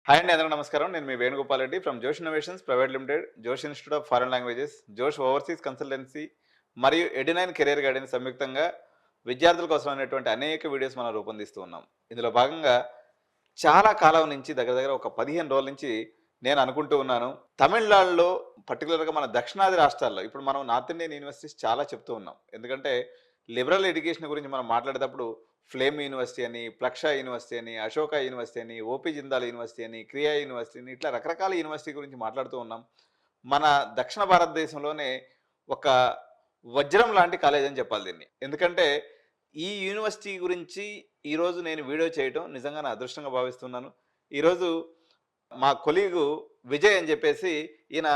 Hi అండి, అందరికీ నమస్కారం. నేను మీ వేణుగోపాల్ రెడ్డి ఫ్రమ్ జోష్ ఇన్నోవేషన్స్ ప్రైవేట్ లిమిటెడ్, జోష్ ఇన్స్టిట్యూట్ ఆఫ్ ఫారెన్ లాంగ్వేజెస్, జోష్ ఓవర్సీస్ కన్సల్టెన్సీ మరియు ఎడినైన్ కెరీర్ గైడెన్స్ సంయుక్తంగా విద్యార్థుల కోసం అనేటువంటి అనేక వీడియోస్ మనం రూపొందిస్తూ ఉన్నాం. ఇందులో భాగంగా చాలా కాలం నుంచి దగ్గర దగ్గర ఒక 15 రోజుల నుంచి నేను అనుకుంటూ ఉన్నాను. తమిళనాడులో పర్టికులర్గా మన దక్షిణాది రాష్ట్రాల్లో ఇప్పుడు మనం నార్త్ ఇండియన్ యూనివర్సిటీస్ చాలా చెప్తూ ఉన్నాం. ఎందుకంటే లిబరల్ ఎడ్యుకేషన్ గురించి మనం మాట్లాడేటప్పుడు ఫ్లేమ్ యూనివర్సిటీ అని, ప్లక్ష యూనివర్సిటీ అని, అశోక యూనివర్సిటీ అని, ఓపీ జిందాల్ యూనివర్సిటీ అని, క్రియా యూనివర్సిటీ అని, ఇట్లా రకరకాల యూనివర్సిటీ గురించి మాట్లాడుతూ ఉన్నాం. మన దక్షిణ భారతదేశంలోనే ఒక వజ్రం లాంటి కాలేజ్ అని చెప్పాలి దీన్ని. ఎందుకంటే ఈ యూనివర్సిటీ గురించి ఈరోజు నేను వీడియో చేయటం నిజంగా నా అదృష్టంగా భావిస్తున్నాను. ఈరోజు మా కొలీగు విజయ్ అని చెప్పేసి ఈయన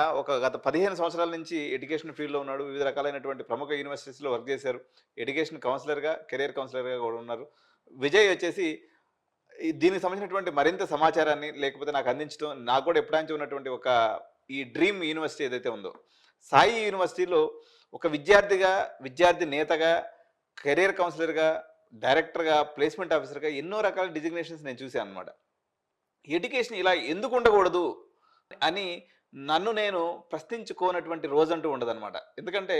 గత 15 సంవత్సరాల నుంచి ఎడ్యుకేషన్ ఫీల్డ్లో ఉన్నాడు. వివిధ రకాలైనటువంటి ప్రముఖ యూనివర్సిటీస్లో వర్క్ చేశారు. ఎడ్యుకేషన్ కౌన్సిలర్గా, కెరీర్ కౌన్సిలర్గా కూడా ఉన్నారు. విజయ్ వచ్చేసి దీనికి సంబంధించినటువంటి మరింత సమాచారాన్ని లేకపోతే నాకు అందించడం, నాకు కూడా ఎప్పుడాంచి ఉన్నటువంటి ఈ డ్రీమ్ యూనివర్సిటీ ఏదైతే ఉందో, సాయి యూనివర్సిటీలో ఒక విద్యార్థిగా, విద్యార్థి నేతగా, కెరీర్ కౌన్సిలర్గా, డైరెక్టర్గా, ప్లేస్మెంట్ ఆఫీసర్గా ఎన్నో రకాల డిజిగ్నేషన్స్ నేను చూశాను అనమాట. ఎడ్యుకేషన్ ఇలా ఎందుకు ఉండకూడదు అని నన్ను నేను ప్రశ్నించుకోనటువంటి రోజంటూ ఉండదన్నమాట. ఎందుకంటే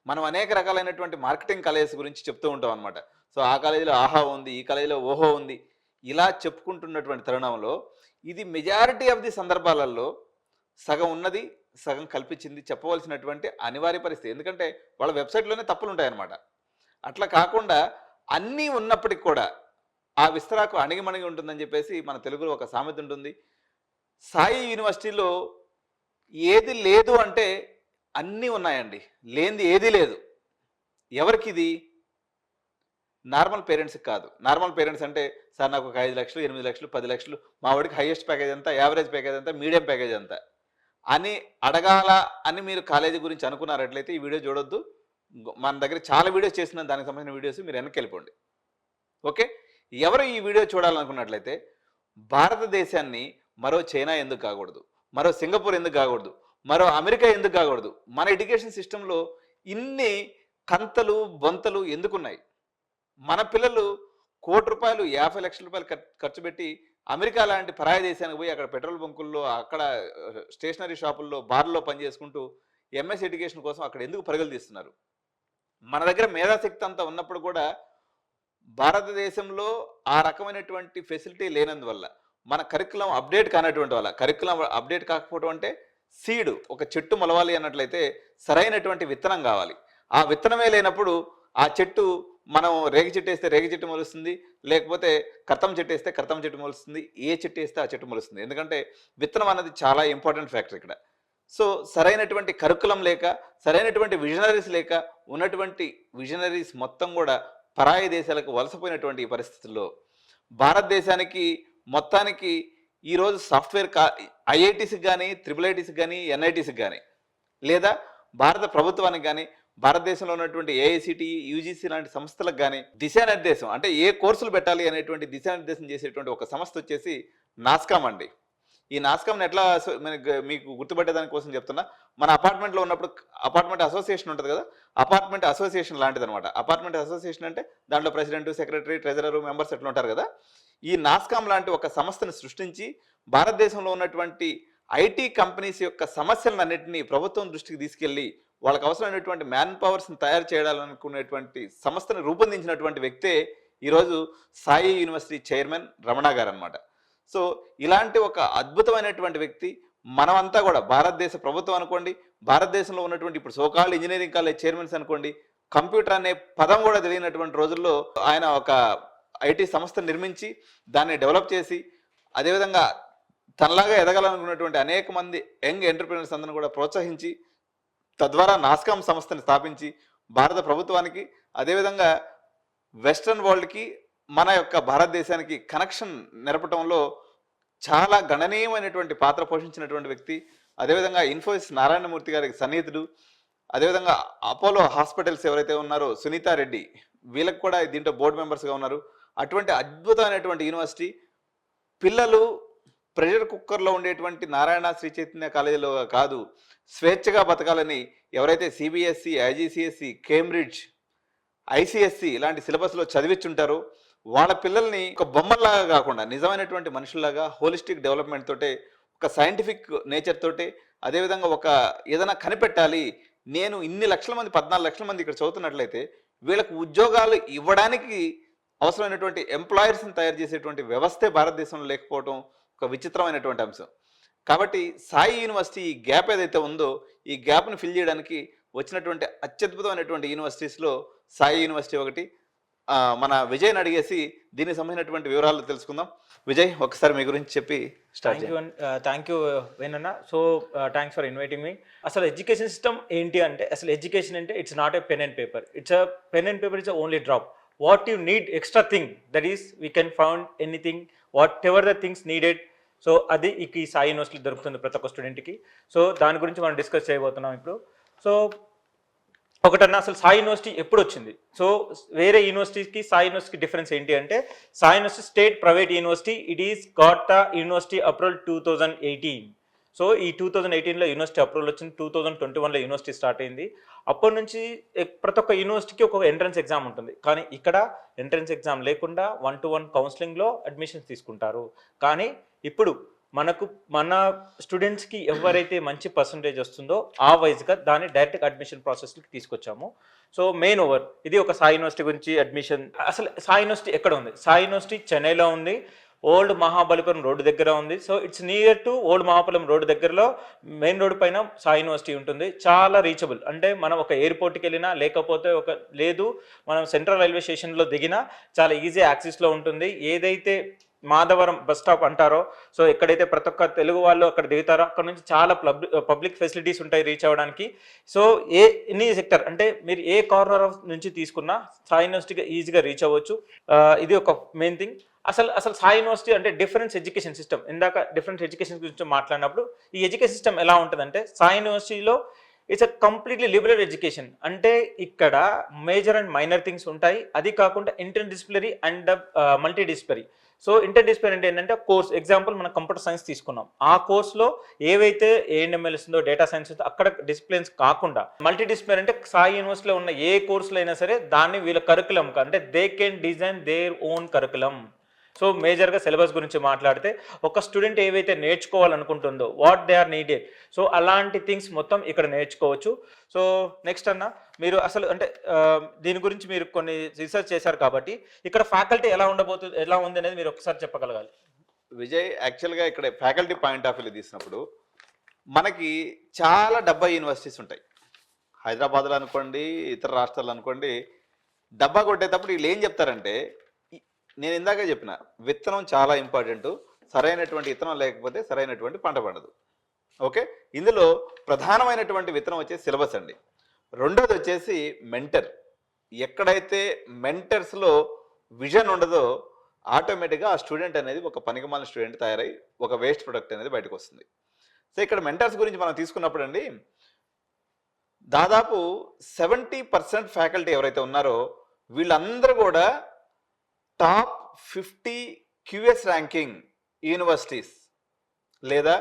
మనం అనేక రకాలైనటువంటి మార్కెటింగ్ కాలేజెస్ గురించి చెప్తూ ఉంటాం అనమాట. సో ఆ కాలేజీలో ఆహా ఉంది, ఈ కాలేజీలో ఓహో ఉంది, ఇలా చెప్పుకుంటున్నటువంటి తరుణంలో ఇది మెజారిటీ ఆఫ్ ది సందర్భాలలో సగం ఉన్నది, సగం కల్పించింది చెప్పవలసినటువంటి అనివార్య పరిస్థితి. ఎందుకంటే వాళ్ళ వెబ్సైట్లోనే తప్పులు ఉంటాయన్నమాట. అట్లా కాకుండా అన్నీ ఉన్నప్పటికి కూడా ఆ విస్తరాకు అణిగిమణిగి ఉంటుందని చెప్పేసి మన తెలుగులో ఒక సామెత ఉంటుంది. సాయి యూనివర్సిటీలో ఏది లేదు అంటే అన్నీ ఉన్నాయండి, లేనిది ఏదీ లేదు. ఎవరికి ఇది? నార్మల్ పేరెంట్స్కి కాదు. నార్మల్ పేరెంట్స్ అంటే సార్ నాకు ఒక 5 లక్షలు, 8 లక్షలు, 10 లక్షలు, మా వాడికి హైయెస్ట్ ప్యాకేజ్ ఎంత, యావరేజ్ ప్యాకేజ్ ఎంత, మీడియం ప్యాకేజ్ ఎంత అని అడగాల అని మీరు కాలేజీ గురించి అనుకున్నారట్లయితే ఈ వీడియో చూడొద్దు. మన దగ్గర చాలా వీడియోస్ చేసిన దానికి సంబంధించిన వీడియోస్ మీరు వెనక్కి వెళ్ళిపోండి. ఓకే, ఎవరు ఈ వీడియో చూడాలనుకున్నట్లయితే భారతదేశాన్ని మరో చైనా ఎందుకు కాకూడదు, మరో సింగపూర్ ఎందుకు కాకూడదు, మరో అమెరికా ఎందుకు కాకూడదు? మన ఎడ్యుకేషన్ సిస్టంలో ఇన్ని కంతలు బొంతలు ఎందుకున్నాయి? మన పిల్లలు ₹1,00,00,000, ₹50,00,000 ఖర్చు పెట్టి అమెరికా లాంటి పరాయి దేశానికి పోయి అక్కడ పెట్రోల్ బంకుల్లో, అక్కడ స్టేషనరీ షాపుల్లో, బార్లో పనిచేసుకుంటూ ఎంఎస్ ఎడ్యుకేషన్ కోసం అక్కడ ఎందుకు పరుగులు తీస్తున్నారు? మన దగ్గర మేధాశక్తి అంతా ఉన్నప్పుడు కూడా భారతదేశంలో ఆ రకమైనటువంటి ఫెసిలిటీ లేనందువల్ల, మన కరికులం అప్డేట్ కానటువంటి వల్ల, కరికులం అప్డేట్ కాకపోవడం అంటే సీడ్, ఒక చెట్టు మొలవాలి అన్నట్లయితే సరైనటువంటి విత్తనం కావాలి. ఆ విత్తనమే లేనప్పుడు ఆ చెట్టు, మనం రేగి చెట్టు వేస్తే రేగి చెట్టు మొలుస్తుంది, లేకపోతే కర్తం చెట్టు వేస్తే కర్తం చెట్టు మొలుస్తుంది, ఏ చెట్టు వేస్తే ఆ చెట్టు మొలుస్తుంది. ఎందుకంటే విత్తనం అనేది చాలా ఇంపార్టెంట్ ఫ్యాక్టర్ ఇక్కడ. సో సరైనటువంటి కరికులం లేక, సరైనటువంటి విజనరీస్ లేక, ఉన్నటువంటి విజనరీస్ మొత్తం కూడా పరాయి దేశాలకు వలసపోయినటువంటి ఈ పరిస్థితుల్లో భారతదేశానికి మొత్తానికి ఈరోజు సాఫ్ట్వేర్ ఐఐటీస్కి కానీ, ఐఐటీస్కి కానీ, ఎన్ఐటీస్కి కానీ, లేదా భారత ప్రభుత్వానికి కానీ, భారతదేశంలో ఉన్నటువంటి ఏఐసిటి, యూజీసీ లాంటి సంస్థలకు కానీ దిశానిర్దేశం, అంటే ఏ కోర్సులు పెట్టాలి అనేటువంటి దిశానిర్దేశం చేసేటువంటి ఒక సంస్థ వచ్చేసి నాస్కామ్ అండి. ఈ నాస్కామ్ని ఎట్లా మీకు గుర్తుపట్టేదాని కోసం చెప్తున్నా. మన అపార్ట్మెంట్లో ఉన్నప్పుడు అపార్ట్మెంట్ అసోసియేషన్ ఉంటుంది కదా, అపార్ట్మెంట్ అసోసియేషన్ లాంటిది అనమాట. అపార్ట్మెంట్ అసోసియేషన్ అంటే దాంట్లో ప్రెసిడెంట్, సెక్రటరీ, ట్రెజరర్, మెంబర్స్ ఎట్లా ఉంటారు కదా. ఈ నాస్కామ్ లాంటి ఒక సంస్థను సృష్టించి భారతదేశంలో ఉన్నటువంటి ఐటీ కంపెనీస్ యొక్క సమస్యలన్నింటినీ ప్రభుత్వం దృష్టికి తీసుకెళ్లి వాళ్ళకి అవసరమైనటువంటి మ్యాన్ పవర్స్ని తయారు చేయాలనుకునేటువంటి సంస్థను రూపొందించినటువంటి వ్యక్తే ఈరోజు సాయి యూనివర్సిటీ చైర్మన్ రమణ గారు అనమాట. సో ఇలాంటి ఒక అద్భుతమైనటువంటి వ్యక్తి మనమంతా కూడా, భారతదేశ ప్రభుత్వం అనుకోండి, భారతదేశంలో ఉన్నటువంటి ఇప్పుడు సోకాల్డ్ ఇంజనీరింగ్ కాలేజ్ చైర్మన్స్ అనుకోండి, కంప్యూటర్ అనే పదం కూడా తెలియనటువంటి రోజుల్లో ఆయన ఒక ఐటీ సంస్థ నిర్మించి దాన్ని డెవలప్ చేసి, అదేవిధంగా తనలాగా ఎదగాలనుకున్నటువంటి అనేక మంది యంగ్ ఎంటర్ప్రినర్స్ అందరిని కూడా ప్రోత్సహించి, తద్వారా నాస్కామ్ సంస్థని స్థాపించి భారత ప్రభుత్వానికి, అదేవిధంగా వెస్ట్రన్ వరల్డ్కి, మన యొక్క భారతదేశానికి కనెక్షన్ నెరపటంలో చాలా గణనీయమైనటువంటి పాత్ర పోషించినటువంటి వ్యక్తి. అదేవిధంగా ఇన్ఫోసిస్ నారాయణమూర్తి గారికి సన్నిహితుడు. అదేవిధంగా అపోలో హాస్పిటల్స్ ఎవరైతే ఉన్నారో సునీతా రెడ్డి, వీళ్ళకి కూడా దీంట్లో బోర్డు మెంబర్స్గా ఉన్నారు. అటువంటి అద్భుతమైనటువంటి యూనివర్సిటీ. పిల్లలు ప్రెషర్ కుక్కర్లో ఉండేటువంటి నారాయణ శ్రీ చైతన్య కాలేజీలో కాదు, స్వేచ్ఛగా బతకాలని ఎవరైతే సిబిఎస్ఈ, ఐజీసీఎస్ఈ, కేంబ్రిడ్జ్, ఐసిఎస్సి ఇలాంటి సిలబస్లో చదివించుంటారో వాళ్ళ పిల్లల్ని ఒక బొమ్మల్లాగా కాకుండా నిజమైనటువంటి మనుషుల్లాగా హోలిస్టిక్ డెవలప్మెంట్ తోటే, ఒక సైంటిఫిక్ నేచర్ తోటి, అదేవిధంగా ఒక ఏదైనా కనిపెట్టాలి, నేను ఇన్ని లక్షల మంది 14 లక్షల మంది ఇక్కడ చదువుతున్నట్లయితే వీళ్ళకు ఉద్యోగాలు ఇవ్వడానికి అవసరమైనటువంటి ఎంప్లాయర్స్ని తయారు చేసేటువంటి వ్యవస్థే భారతదేశంలో లేకపోవడం ఒక విచిత్రమైనటువంటి అంశం. కాబట్టి సాయి యూనివర్సిటీ ఈ గ్యాప్ ఏదైతే ఉందో ఈ గ్యాప్ని ఫిల్ చేయడానికి వచ్చినటువంటి అత్యద్భుతమైనటువంటి యూనివర్సిటీస్లో సాయి యూనివర్సిటీ ఒకటి. మన విజయ్ని అడిగేసి దీనికి సంబంధించినటువంటి వివరాలు తెలుసుకుందాం. విజయ్, ఒకసారి మీ గురించి చెప్పి స్టార్ట్ చేయండి. థ్యాంక్ యూ వేణన్న. So thanks for inviting me. అసలు ఎడ్యుకేషన్ సిస్టమ్ ఏంటి అంటే, అసలు ఎడ్యుకేషన్ అంటే it's not a pen and paper, it's a pen and paper, it's only drop. What you need extra thing, that is we can found anything whatever the things needed. So అది ఈ Sai university దొరుకుతుంది ప్రతి ఒక్క స్టూడెంట్కి. So దాని గురించి మనం discuss చేయబోతున్నాం ఇప్పుడు. సో ఒకటన్నా అసలు సాయి యూనివర్సిటీ ఎప్పుడు వచ్చింది? సో వేరే యూనివర్సిటీకి సాయి యూనివర్సిటీకి డిఫరెన్స్ ఏంటి అంటే, Sai university state private university, it is got the university approval 2018. So ఈ 2018లో యూనివర్సిటీ అప్రూవల్ వచ్చింది, 2021లో యూనివర్సిటీ స్టార్ట్ అయింది. అప్పటి నుంచి ప్రతి ఒక్క యూనివర్సిటీకి ఒక ఎంట్రన్స్ ఎగ్జామ్ ఉంటుంది, కానీ ఇక్కడ ఎంట్రన్స్ ఎగ్జామ్ లేకుండా 1-to-1 కౌన్సిలింగ్లో అడ్మిషన్స్ తీసుకుంటారు. కానీ ఇప్పుడు మన స్టూడెంట్స్కి ఎవరైతే మంచి పర్సంటేజ్ వస్తుందో ఆ వైజ్గా దాన్ని డైరెక్ట్ అడ్మిషన్ ప్రాసెస్కి తీసుకొచ్చాము. సో మెయిన్ ఓవర్ ఇది ఒక సాయి యూనివర్సిటీ గురించి అడ్మిషన్. అసలు సాయి యూనివర్సిటీ ఎక్కడ ఉంది? సాయి యూనివర్సిటీ చెన్నైలో ఉంది, ఓల్డ్ మహాబలిపురం రోడ్డు దగ్గర ఉంది. So it's near to old Mahabalipuram road దగ్గరలో మెయిన్ రోడ్ పైన సాయి యూనివర్సిటీ ఉంటుంది. చాలా రీచబుల్, అంటే మనం ఒక ఎయిర్పోర్ట్కి వెళ్ళినా లేకపోతే లేదు మనం సెంట్రల్ రైల్వే స్టేషన్లో దిగినా చాలా ఈజీ యాక్సెస్లో ఉంటుంది. ఏదైతే మాధవరం బస్ స్టాప్ అంటారో, సో ఎక్కడైతే ప్రతి ఒక్క తెలుగు వాళ్ళు అక్కడ దిగుతారో అక్కడ నుంచి చాలా పబ్లిక్ ఫెసిలిటీస్ ఉంటాయి రీచ్ అవ్వడానికి. సో ఎనీ సెక్టర్ అంటే మీరు ఏ కార్నర్ ఆఫ్ నుంచి తీసుకున్నా సాయి యూనివర్సిటీగా ఈజీగా రీచ్ అవ్వచ్చు. ఇది ఒక మెయిన్ థింగ్. అసలు సాయి యూనివర్సిటీ అంటే డిఫరెన్స్ ఎడ్యుకేషన్ సిస్టమ్. ఇందాక డిఫరెన్స్ ఎడ్యుకేషన్ గురించి మాట్లాడినప్పుడు ఈ ఎడ్యుకేషన్ సిస్టమ్ ఎలా ఉంటుందంటే, సాయి యూనివర్సిటీలో it's a completely liberal education. అంటే ఇక్కడ మేజర్ అండ్ మైనర్ థింగ్స్ ఉంటాయి, అది కాకుండా inter disciplinary and multi disciplinary. So inter disciplinary అంటే ఏంటంటే కోర్స్, ఎగ్జాంపుల్ మనం కంప్యూటర్ సైన్స్ తీసుకున్నాం, ఆ కోర్స్లో ఏవైతే ఏఎన్ఎంఎల్ ఉందో డేటా సైన్స్ ఉందో అక్కడ డిసిప్లిన్స్ కాకుండా మల్టీ డిసిప్లినరీ అంటే సాయి యూనివర్సిటీలో ఉన్న ఏ కోర్సులో అయినా సరే దాన్ని వీళ్ళ కరికులం అంటే they can design their own curriculum. So మేజర్గా సిలబస్ గురించి మాట్లాడితే ఒక స్టూడెంట్ ఏవైతే నేర్చుకోవాలనుకుంటుందో what they are needed, so అలాంటి థింగ్స్ మొత్తం ఇక్కడ నేర్చుకోవచ్చు. సో నెక్స్ట్ అన్న, మీరు అసలు అంటే దీని గురించి మీరు కొన్ని రీసెర్చ్ చేశారు కాబట్టి ఇక్కడ ఫ్యాకల్టీ ఎలా ఉంది అనేది మీరు ఒకసారి చెప్పగలగాలి. విజయ్, యాక్చువల్గా ఇక్కడ ఫ్యాకల్టీ పాయింట్ ఆఫ్ వ్యూ తీసినప్పుడు మనకి చాలా 70 యూనివర్సిటీస్ ఉంటాయి. హైదరాబాద్లో అనుకోండి, ఇతర రాష్ట్రాలు అనుకోండి, డబ్బా కొట్టేటప్పుడు వీళ్ళు ఏం చెప్తారంటే, నేను ఇందాక చెప్పిన విత్తనం చాలా ఇంపార్టెంట్, సరైనటువంటి విత్తనం లేకపోతే సరైనటువంటి పంట పండదు. ఓకే, ఇందులో ప్రధానమైనటువంటి విత్తనం వచ్చేసి సిలబస్ అండి. రెండోది వచ్చేసి మెంటర్. ఎక్కడైతే మెంటర్స్లో విజన్ ఉండదో ఆటోమేటిక్గా ఆ స్టూడెంట్ అనేది ఒక పనికిమాలిన స్టూడెంట్ తయారై ఒక వేస్ట్ ప్రొడక్ట్ అనేది బయటకు వస్తుంది. సో ఇక్కడ మెంటర్స్ గురించి మనం తీసుకున్నప్పుడు అండి, దాదాపు 70% ఫ్యాకల్టీ ఎవరైతే ఉన్నారో వీళ్ళందరూ కూడా టాప్ 50 QS ర్యాంకింగ్ యూనివర్సిటీస్, లేదా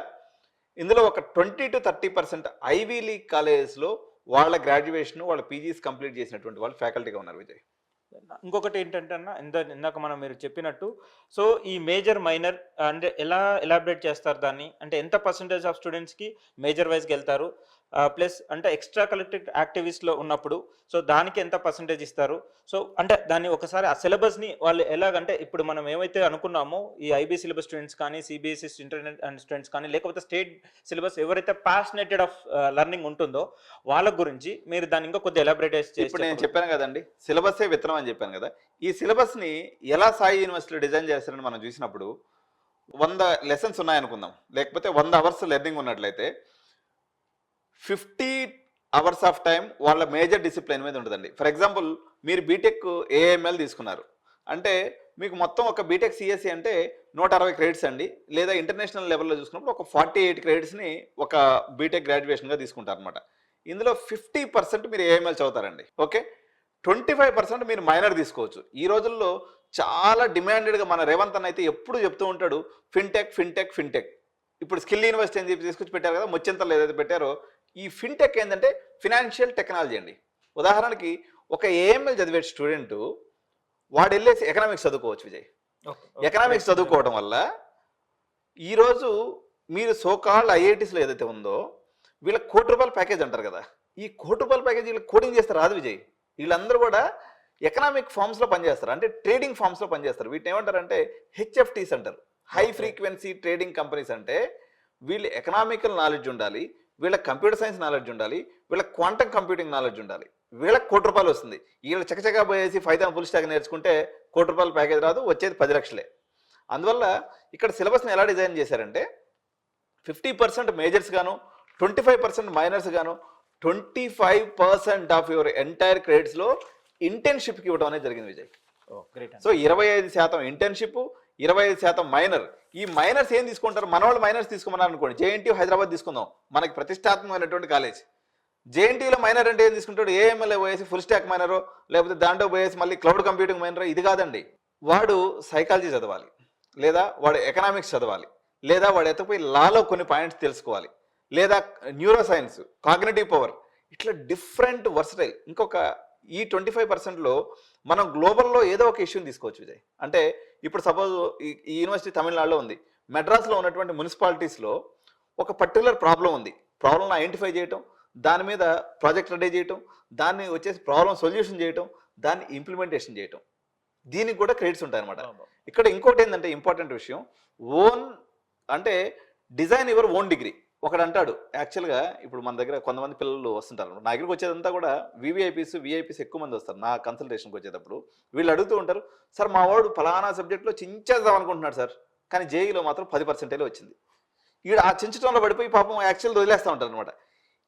ఇందులో ఒక 20-30% ఐవీ లీగ్ కాలేజెస్లో వాళ్ళ గ్రాడ్యుయేషన్ వాళ్ళ పీజీస్ కంప్లీట్ చేసినటువంటి వాళ్ళు ఫ్యాకల్టీగా ఉన్నారు. విజయ్, ఇంకొకటి ఏంటంటే అన్న, ఇందాక మీరు చెప్పినట్టు, సో ఈ మేజర్ మైనర్ అంటే ఎలా ఎలాబరేట్ చేస్తారు దాన్ని, అంటే ఎంత పర్సంటేజ్ ఆఫ్ స్టూడెంట్స్కి మేజర్ వైజ్కి వెళ్తారు, ప్లస్ అంటే ఎక్స్ట్రా కలెక్టివ్ యాక్టివిటీస్లో ఉన్నప్పుడు సో దానికి ఎంత పర్సంటేజ్ ఇస్తారు. సో అంటే దాన్ని ఒకసారి ఆ సిలబస్ని వాళ్ళు ఎలాగంటే, ఇప్పుడు మనం ఏమైతే అనుకున్నామో ఈ ఐబీ సిలబస్ స్టూడెంట్స్ కానీ, సిబిఎస్ఈ ఇంటర్నెట్ అండ్ స్టూడెంట్స్ కానీ, లేకపోతే స్టేట్ సిలబస్ ఎవరైతే ప్యాషనేటెడ్ ఆఫ్ లెర్నింగ్ ఉంటుందో వాళ్ళ గురించి మీరు దాన్ని ఇంకా కొద్దిగా ఎలాబరేట్ చేసి. ఇప్పుడు నేను చెప్పాను కదండి, సిలబసే విత్తనం అని చెప్పాను కదా. ఈ సిలబస్ని ఎలా సాయి యూనివర్సిటీలో డిజైన్ చేస్తారని మనం చూసినప్పుడు 100 లెసన్స్ ఉన్నాయనుకుందాం, లేకపోతే 100 అవర్స్ లెర్నింగ్ ఉన్నట్లయితే 50 అవర్స్ ఆఫ్ టైం వాళ్ళ మేజర్ డిసిప్లిన్ మీద ఉంటుందండి. ఫర్ ఎగ్జాంపుల్, మీరు బీటెక్ ఏఎంఎల్ తీసుకున్నారు అంటే మీకు మొత్తం ఒక బీటెక్ సిఎస్సి అంటే 160 క్రెడిట్స్ అండి, లేదా ఇంటర్నేషనల్ లెవెల్లో చూసుకున్నప్పుడు ఒక 48 క్రెడిట్స్ని ఒక బీటెక్ గ్రాడ్యుయేషన్గా తీసుకుంటారు అనమాట. ఇందులో 50% మీరు ఏఎంఎల్ చదువుతారండి. ఓకే, 25% మీరు మైనర్ తీసుకోవచ్చు. ఈ రోజుల్లో చాలా డిమాండెడ్గా మన రేవంత్ అన్న అయితే ఎప్పుడు చెప్తూ ఉంటాడు ఫిన్టెక్ ఫిన్టెక్ ఫిన్టెక్. ఇప్పుడు స్కిల్ యూనివర్సిటీ అని చెప్పి తీసుకొచ్చి పెట్టారు కదా, ముచ్చెంతలు ఏదైతే పెట్టారో, ఈ ఫిన్టెక్ ఏంటంటే ఫినాన్షియల్ టెక్నాలజీ అండి. ఉదాహరణకి ఒక ఏఎంఎల్ చదివే స్టూడెంట్ వాడు వెళ్ళేసి ఎకనామిక్స్ చదువుకోవచ్చు విజయ్. ఎకనామిక్స్ చదువుకోవడం వల్ల ఈరోజు మీరు సోకాల్డ్ ఐఐటీస్లో ఏదైతే ఉందో వీళ్ళకి ₹1,00,00,000 ప్యాకేజ్ అంటారు కదా, ఈ ₹1,00,00,000 ప్యాకేజ్ వీళ్ళకి కోడింగ్ చేస్తారు రాదు విజయ్. వీళ్ళందరూ కూడా ఎకనామిక్ ఫార్మ్స్లో పనిచేస్తారు, అంటే ట్రేడింగ్ ఫార్మ్స్లో పనిచేస్తారు. వీటిని ఏమంటారంటే హెచ్ఎఫ్టీస్ అంటారు, హై ఫ్రీక్వెన్సీ ట్రేడింగ్ కంపెనీస్. అంటే వీళ్ళు ఎకనామికల్ నాలెడ్జ్ ఉండాలి, వీళ్ళకి కంప్యూటర్ సైన్స్ నాలెడ్జ్ ఉండాలి, వీళ్ళకి క్వాంటమ్ కంప్యూటింగ్ నాలెడ్జ్ ఉండాలి. వీళ్ళకి ₹1,00,00,000 వస్తుంది. వీళ్ళు చకచకా పోయేసి పైథాన్ ఫుల్ స్టాక్ నేర్చుకుంటే ₹1,00,00,000 ప్యాకేజ్ రాదు, వచ్చేది 10 లక్షలే. అందువల్ల ఇక్కడ సిలబస్ని ఎలా డిజైన్ చేశారంటే 50% మేజర్స్ గాను, 25% మైనర్స్ గాను, 25% ఆఫ్ యువర్ ఎంటైర్ క్రెడిట్స్లో ఇంటర్న్షిప్కి ఇవ్వడం అనేది జరిగింది విజయ్. So 25% internship, 25% minor. ఈ మైనర్స్ ఏం తీసుకుంటారు, మన వాళ్ళు మైనర్స్ తీసుకోమన్నారు అనుకోండి, జేఎన్టీ హైదరాబాద్ తీసుకుందాం, మనకి ప్రతిష్టాత్మకమైనటువంటి కాలేజ్. జేఎన్టీలో మైనర్ అంటే ఏం తీసుకుంటాడు, ఏఎంఎల్ఏ పోయేసి ఫుల్ స్టాక్ మైనరో, లేకపోతే దాంట్లో పోయేసి మళ్ళీ క్లౌడ్ కంప్యూటింగ్ మైనరో, ఇది కాదండి. వాడు సైకాలజీ చదవాలి, లేదా వాడు ఎకనామిక్స్ చదవాలి, లేదా వాడు ఎత్తపోయి లాలో కొన్ని పాయింట్స్ తెలుసుకోవాలి, లేదా న్యూరో సైన్స్, కాగ్నిటివ్ పవర్, ఇట్లా డిఫరెంట్ వర్సటైల్. ఇంకొక ఈ 25%లో మనం గ్లోబల్లో ఏదో ఒక ఇష్యూని తీసుకోవచ్చు విజయ్. అంటే ఇప్పుడు సపోజ్ ఈ యూనివర్సిటీ తమిళనాడులో ఉంది, మెడ్రాస్లో ఉన్నటువంటి మున్సిపాలిటీస్లో ఒక పర్టికులర్ ప్రాబ్లం ఉంది, ప్రాబ్లం ఐడెంటిఫై చేయటం, దాని మీద ప్రాజెక్ట్ రెడీ చేయటం, దాన్ని వచ్చేసి ప్రాబ్లం సొల్యూషన్ చేయటం, దాన్ని ఇంప్లిమెంటేషన్ చేయటం, దీనికి కూడా క్రెడిట్స్ ఉంటాయి అనమాట. ఇక్కడ ఇంకోటి ఏంటంటే ఇంపార్టెంట్ విషయం, ఓన్ అంటే డిజైన్ యువర్ ఓన్ డిగ్రీ. ఒకడు అంటాడు, యాక్చువల్గా ఇప్పుడు మన దగ్గర కొంతమంది పిల్లలు వస్తుంటారు, నా దగ్గరికి వచ్చేదంతా కూడా విఐపీస్ ఎక్కువ మంది వస్తారు నా కన్సల్టేషన్కి వచ్చేటప్పుడు. వీళ్ళు అడుగుతూ ఉంటారు, సార్ మా వాడు ఫలానా సబ్జెక్ట్లో చించేద్దాం అనుకుంటున్నాడు సార్, కానీ జేఈలో మాత్రం 10% వచ్చింది. వీడు ఆ చించడంలో పడిపోయి పాపం యాక్చువల్ వదిలేస్తూ ఉంటారు అనమాట.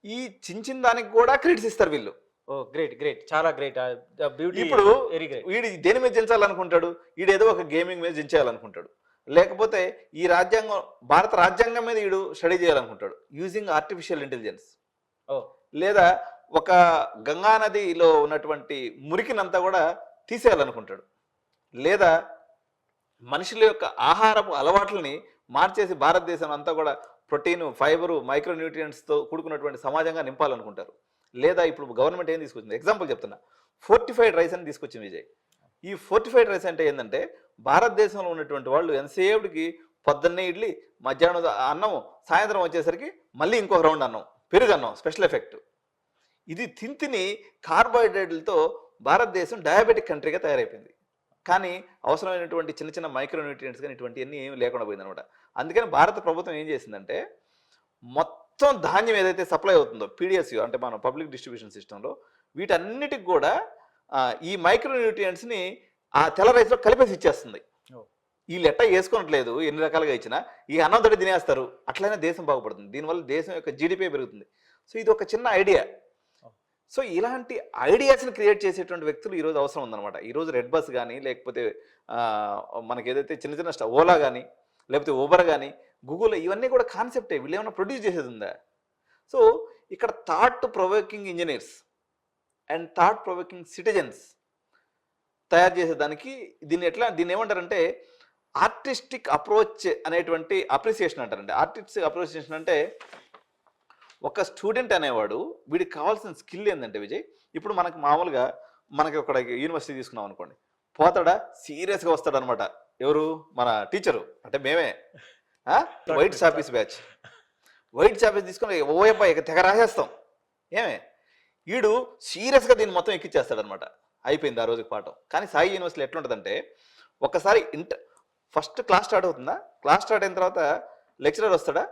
ఈ చించిన దానికి కూడా క్రెడిట్స్ ఇస్తారు వీళ్ళు. గ్రేట్, చాలా గ్రేట్. ఇప్పుడు వీడు దేని మీద చించాలనుకుంటాడు, వీడు ఏదో ఒక గేమింగ్ మీద చించేయాలనుకుంటాడు, లేకపోతే ఈ రాజ్యాంగం భారత రాజ్యాంగం మీద వీడు స్టడీ చేయాలనుకుంటాడు యూజింగ్ ఆర్టిఫిషియల్ ఇంటెలిజెన్స్, లేదా ఒక గంగా నదిలో ఉన్నటువంటి మురికినంతా కూడా తీసేయాలనుకుంటాడు, లేదా మనుషుల యొక్క ఆహారపు అలవాట్లని మార్చేసి భారతదేశం అంతా కూడా ప్రోటీన్, ఫైబరు, మైక్రోన్యూట్రియంట్స్తో కూడుకున్నటువంటి సమాజంగా నింపాలనుకుంటారు. లేదా ఇప్పుడు గవర్నమెంట్ ఏం తీసుకొచ్చింది, ఎగ్జాంపుల్ చెప్తున్నా, ఫోర్టిఫైడ్ రైస్ అని తీసుకొచ్చింది విజయ్. ఈ ఫోర్టిఫైడ్ రైస్ అంటే ఏంటంటే భారతదేశంలో ఉన్నటువంటి వాళ్ళు ఎంతసేపటికి పొద్దున్నే ఇడ్లీ, మధ్యాహ్నం అన్నం, సాయంత్రం వచ్చేసరికి మళ్ళీ ఇంకొక రౌండ్ అన్నం, పెరుగు అన్నం, స్పెషల్ ఎఫెక్ట్. ఇది తిని కార్బోహైడ్రేట్లతో భారతదేశం డయాబెటిక్ కంట్రీగా తయారైపోయింది. కానీ అవసరమైనటువంటి చిన్న చిన్న మైక్రోన్యూట్రియంట్స్ కానీ ఇటువంటివన్నీ ఏమీ లేకుండా పోయిందనమాట. అందుకని భారత ప్రభుత్వం ఏం చేసిందంటే మొత్తం ధాన్యం ఏదైతే సప్లై అవుతుందో పీడిఎస్యు అంటే మన పబ్లిక్ డిస్ట్రిబ్యూషన్ సిస్టంలో వీటన్నిటికి కూడా ఈ మైక్రోన్యూట్రియంట్స్ని ఆ తెల్ల రైస్లో కలిపేసి ఇచ్చేస్తుంది. వీళ్ళు ఎట్టా వేసుకోవట్లేదు, ఎన్ని రకాలుగా ఇచ్చినా ఈ అన్నంతో తినేస్తారు, అట్లయినా దేశం బాగుపడుతుంది, దీనివల్ల దేశం యొక్క జీడిపి పెరుగుతుంది. సో ఇది ఒక చిన్న ఐడియా. సో ఇలాంటి ఐడియాస్ని క్రియేట్ చేసేటువంటి వ్యక్తులు ఈరోజు అవసరం ఉందన్నమాట. ఈరోజు రెడ్ బస్ కానీ, లేకపోతే మనకి ఏదైతే చిన్న చిన్న ఓలా కానీ, లేకపోతే ఊబర్ కానీ, గూగుల్, ఇవన్నీ కూడా కాన్సెప్టే, వీళ్ళు ఏమైనా ప్రొడ్యూస్ చేసేది ఉందా? సో ఇక్కడ thought provoking engineers and thought provoking citizens తయారు చేసేదానికి దీన్ని ఏమంటారంటే ఆర్టిస్టిక్ అప్రోచ్ అనేటువంటి అప్రిసియేషన్ అంటారండి. ఆర్టిస్టిక్ అప్రిసియేషన్ అంటే ఒక స్టూడెంట్ అనేవాడు వీడికి కావాల్సిన స్కిల్ ఏంటంటే విజయ్, ఇప్పుడు మనకు మామూలుగా మనకి ఒక యూనివర్సిటీ తీసుకున్నాం అనుకోండి, పోతాడా సీరియస్గా వస్తాడు అనమాట. ఎవరు? మన టీచరు, అంటే మేమే వైట్ చాపీస్ బ్యాచ్. వైట్ చాపీస్ తీసుకుని ఓయప్ప ఇక తెగ రాసేస్తాం. ఏమే వీడు సీరియస్గా దీన్ని మొత్తం ఎక్కిచ్చేస్తాడు అనమాట. అయిపోయింది ఆ రోజుకి పాఠం. కానీ సాయి యూనివర్సిటీలో ఎట్లుంటుందంటే ఒక్కసారి ఫస్ట్ క్లాస్ స్టార్ట్ అవుతుందా, క్లాస్ స్టార్ట్ అయిన తర్వాత లెక్చరర్ వస్తాడా,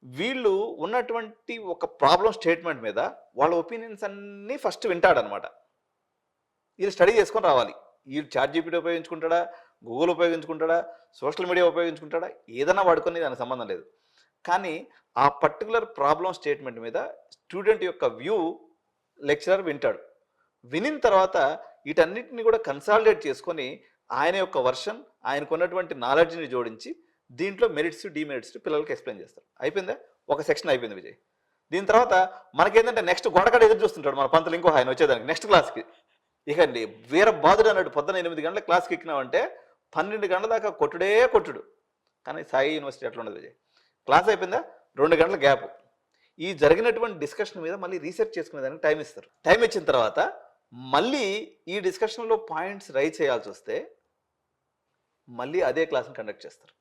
వీళ్ళు ఉన్నటువంటి ఒక ప్రాబ్లం స్టేట్మెంట్ మీద వాళ్ళ ఒపీనియన్స్ అన్నీ ఫస్ట్ వింటాడనమాట. వీళ్ళు స్టడీ చేసుకొని రావాలి. వీళ్ళు చాట్ జీపీటీ ఉపయోగించుకుంటాడా, గూగుల్ ఉపయోగించుకుంటాడా, సోషల్ మీడియా ఉపయోగించుకుంటాడా, ఏదైనా వాడుకొని దానికి సంబంధం లేదు. కానీ ఆ పర్టికులర్ ప్రాబ్లం స్టేట్మెంట్ మీద స్టూడెంట్ యొక్క వ్యూ లెక్చరర్ వింటాడు. వినిన తర్వాత వీటన్నిటిని కూడా కన్సాలిడేట్ చేసుకొని ఆయన యొక్క వర్షన్, ఆయనకు ఉన్నటువంటి నాలెడ్జ్ని జోడించి దీంట్లో మెరిట్స్, డిమెరిట్స్ పిల్లలకి ఎక్స్ప్లెయిన్ చేస్తారు. అయిపోయిందా? ఒక సెక్షన్ అయిపోయింది విజయ్. దీని తర్వాత మనకేంటంటే నెక్స్ట్ గోడకాడ ఎదురు చూస్తుంటాడు మన పంతులు, ఇంకో ఆయన వచ్చేదానికి నెక్స్ట్ క్లాస్కి. ఇక వీర బాధుడు అన్నాడు, పొద్దున్న 8 గంటల క్లాస్కి ఎక్కినామంటే 12 గంటల దాకా కొట్టుడే కొట్టుడు. కానీ సాయి యూనివర్సిటీ ఎట్లా ఉండదు విజయ్, క్లాస్ అయిపోయిందా 2 గంటల గ్యాప్, ఈ జరిగినటువంటి డిస్కషన్ మీద మళ్ళీ రీసెర్చ్ చేసుకునే దానికి టైం ఇస్తారు. టైం ఇచ్చిన తర్వాత మళ్ళీ ఈ డిస్కషన్లో పాయింట్స్ రైజ్ చేయాల్సి వస్తే మళ్ళీ అదే క్లాస్ని కండక్ట్ చేస్తారు,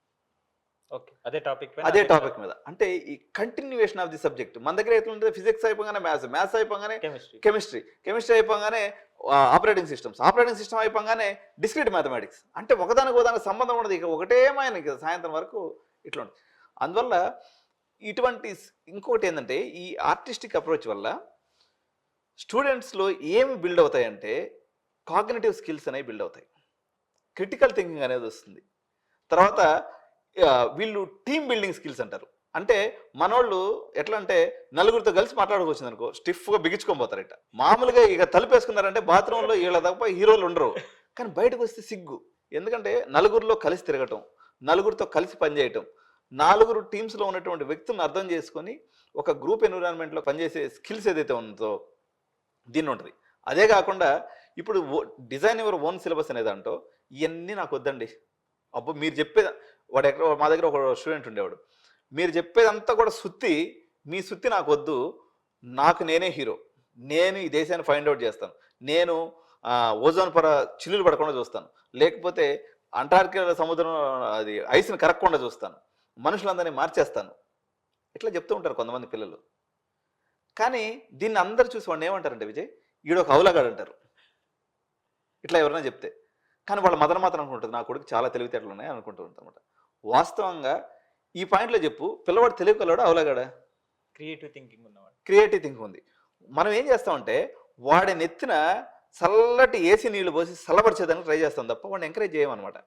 ఓకే, అదే టాపిక్ అదే టాపిక్ మీద. అంటే ఈ కంటిన్యూయేషన్ ఆఫ్ ది సబ్జెక్ట్ మన దగ్గర ఎట్లుంటుంది, ఫిజిక్స్ అయిపోగానే మ్యాథ్స్ అయిపోగానే కెమిస్ట్రీ అయిపోగానే ఆపరేటింగ్ సిస్టమ్ అయిపోగానే డిస్క్రీట్ మ్యాథమెటిక్స్. అంటే ఒకదానికి సంబంధం ఉండదు, ఇక ఒకటేమైనా ఇక సాయంత్రం వరకు ఇట్లా ఉంటుంది. అందువల్ల ఇటువంటి ఇంకొకటి ఏంటంటే ఈ ఆర్టిస్టిక్ అప్రోచ్ వల్ల స్టూడెంట్స్లో ఏమి బిల్డ్ అవుతాయంటే కాగ్నిటివ్ స్కిల్స్ అనేవి బిల్డ్ అవుతాయి, క్రిటికల్ థింకింగ్ అనేది వస్తుంది. తర్వాత వీళ్ళు టీమ్ బిల్డింగ్ స్కిల్స్ అంటారు. అంటే మనోళ్ళు ఎట్లా అంటే నలుగురితో కలిసి మాట్లాడుకోవచ్చు అనుకో, స్టిఫ్గా బిగించుకొని ఇట్లా. మామూలుగా ఇక తలుపేసుకున్నారంటే బాత్రూంలో వీళ్ళ తప్ప హీరోలు ఉండరు, కానీ బయటకు వస్తే సిగ్గు. ఎందుకంటే నలుగురిలో కలిసి తిరగటం, నలుగురితో కలిసి పనిచేయటం, 4 టీమ్స్లో ఉన్నటువంటి వ్యక్తులను అర్థం చేసుకొని ఒక గ్రూప్ ఎన్విరాన్మెంట్లో పనిచేసే స్కిల్స్ ఏదైతే ఉందో దీన్ని ఉంటుంది. అదే కాకుండా ఇప్పుడు డిజైన్ యువర్ ఓన్ సిలబస్ అనేది అంటో ఇవన్నీ నాకు వద్దండి. అబ్బో మీరు చెప్పేది వాడు ఎక్కడ, మా దగ్గర ఒక స్టూడెంట్ ఉండేవాడు, మీరు చెప్పేదంతా కూడా సుత్తి, మీ సుత్తి నాకు వద్దు, నాకు నేనే హీరో, నేను ఈ దేశాన్ని ఫైండ్ అవుట్ చేస్తాను, నేను ఓజోన్ పొర చిల్లులు పడకుండా చూస్తాను, లేకపోతే అంటార్కిటికా సముద్రం అది ఐస్ని కరగకుండా చూస్తాను, మనుషులందరినీ మార్చేస్తాను, ఇట్లా చెప్తూ ఉంటారు కొంతమంది పిల్లలు. కానీ దీన్ని అందరు చూసి వాడిని ఏమంటారంటే విజయ్ ఈడొక అవులగాడు అంటారు ఇట్లా ఎవరైనా చెప్తే. కానీ వాళ్ళ మదన మాత్రం అనుకుంటుంది నా కొడుకు చాలా తెలివితేటలు ఉన్నాయి అనుకుంటూ ఉంటారు అనమాట. వాస్తవంగా ఈ పాయింట్లో చెప్పు, పిల్లవాడు తెలివికలవాడు అవులగాడా? క్రియేటివ్ థింకింగ్ ఉంది. మనం ఏం చేస్తామంటే వాడి నెత్తిన చల్లటి ఏసీ నీళ్లు పోసి చల్లబరిచేదానికి ట్రై చేస్తాం తప్ప వాడిని ఎంకరేజ్ చేయమన్నమాట.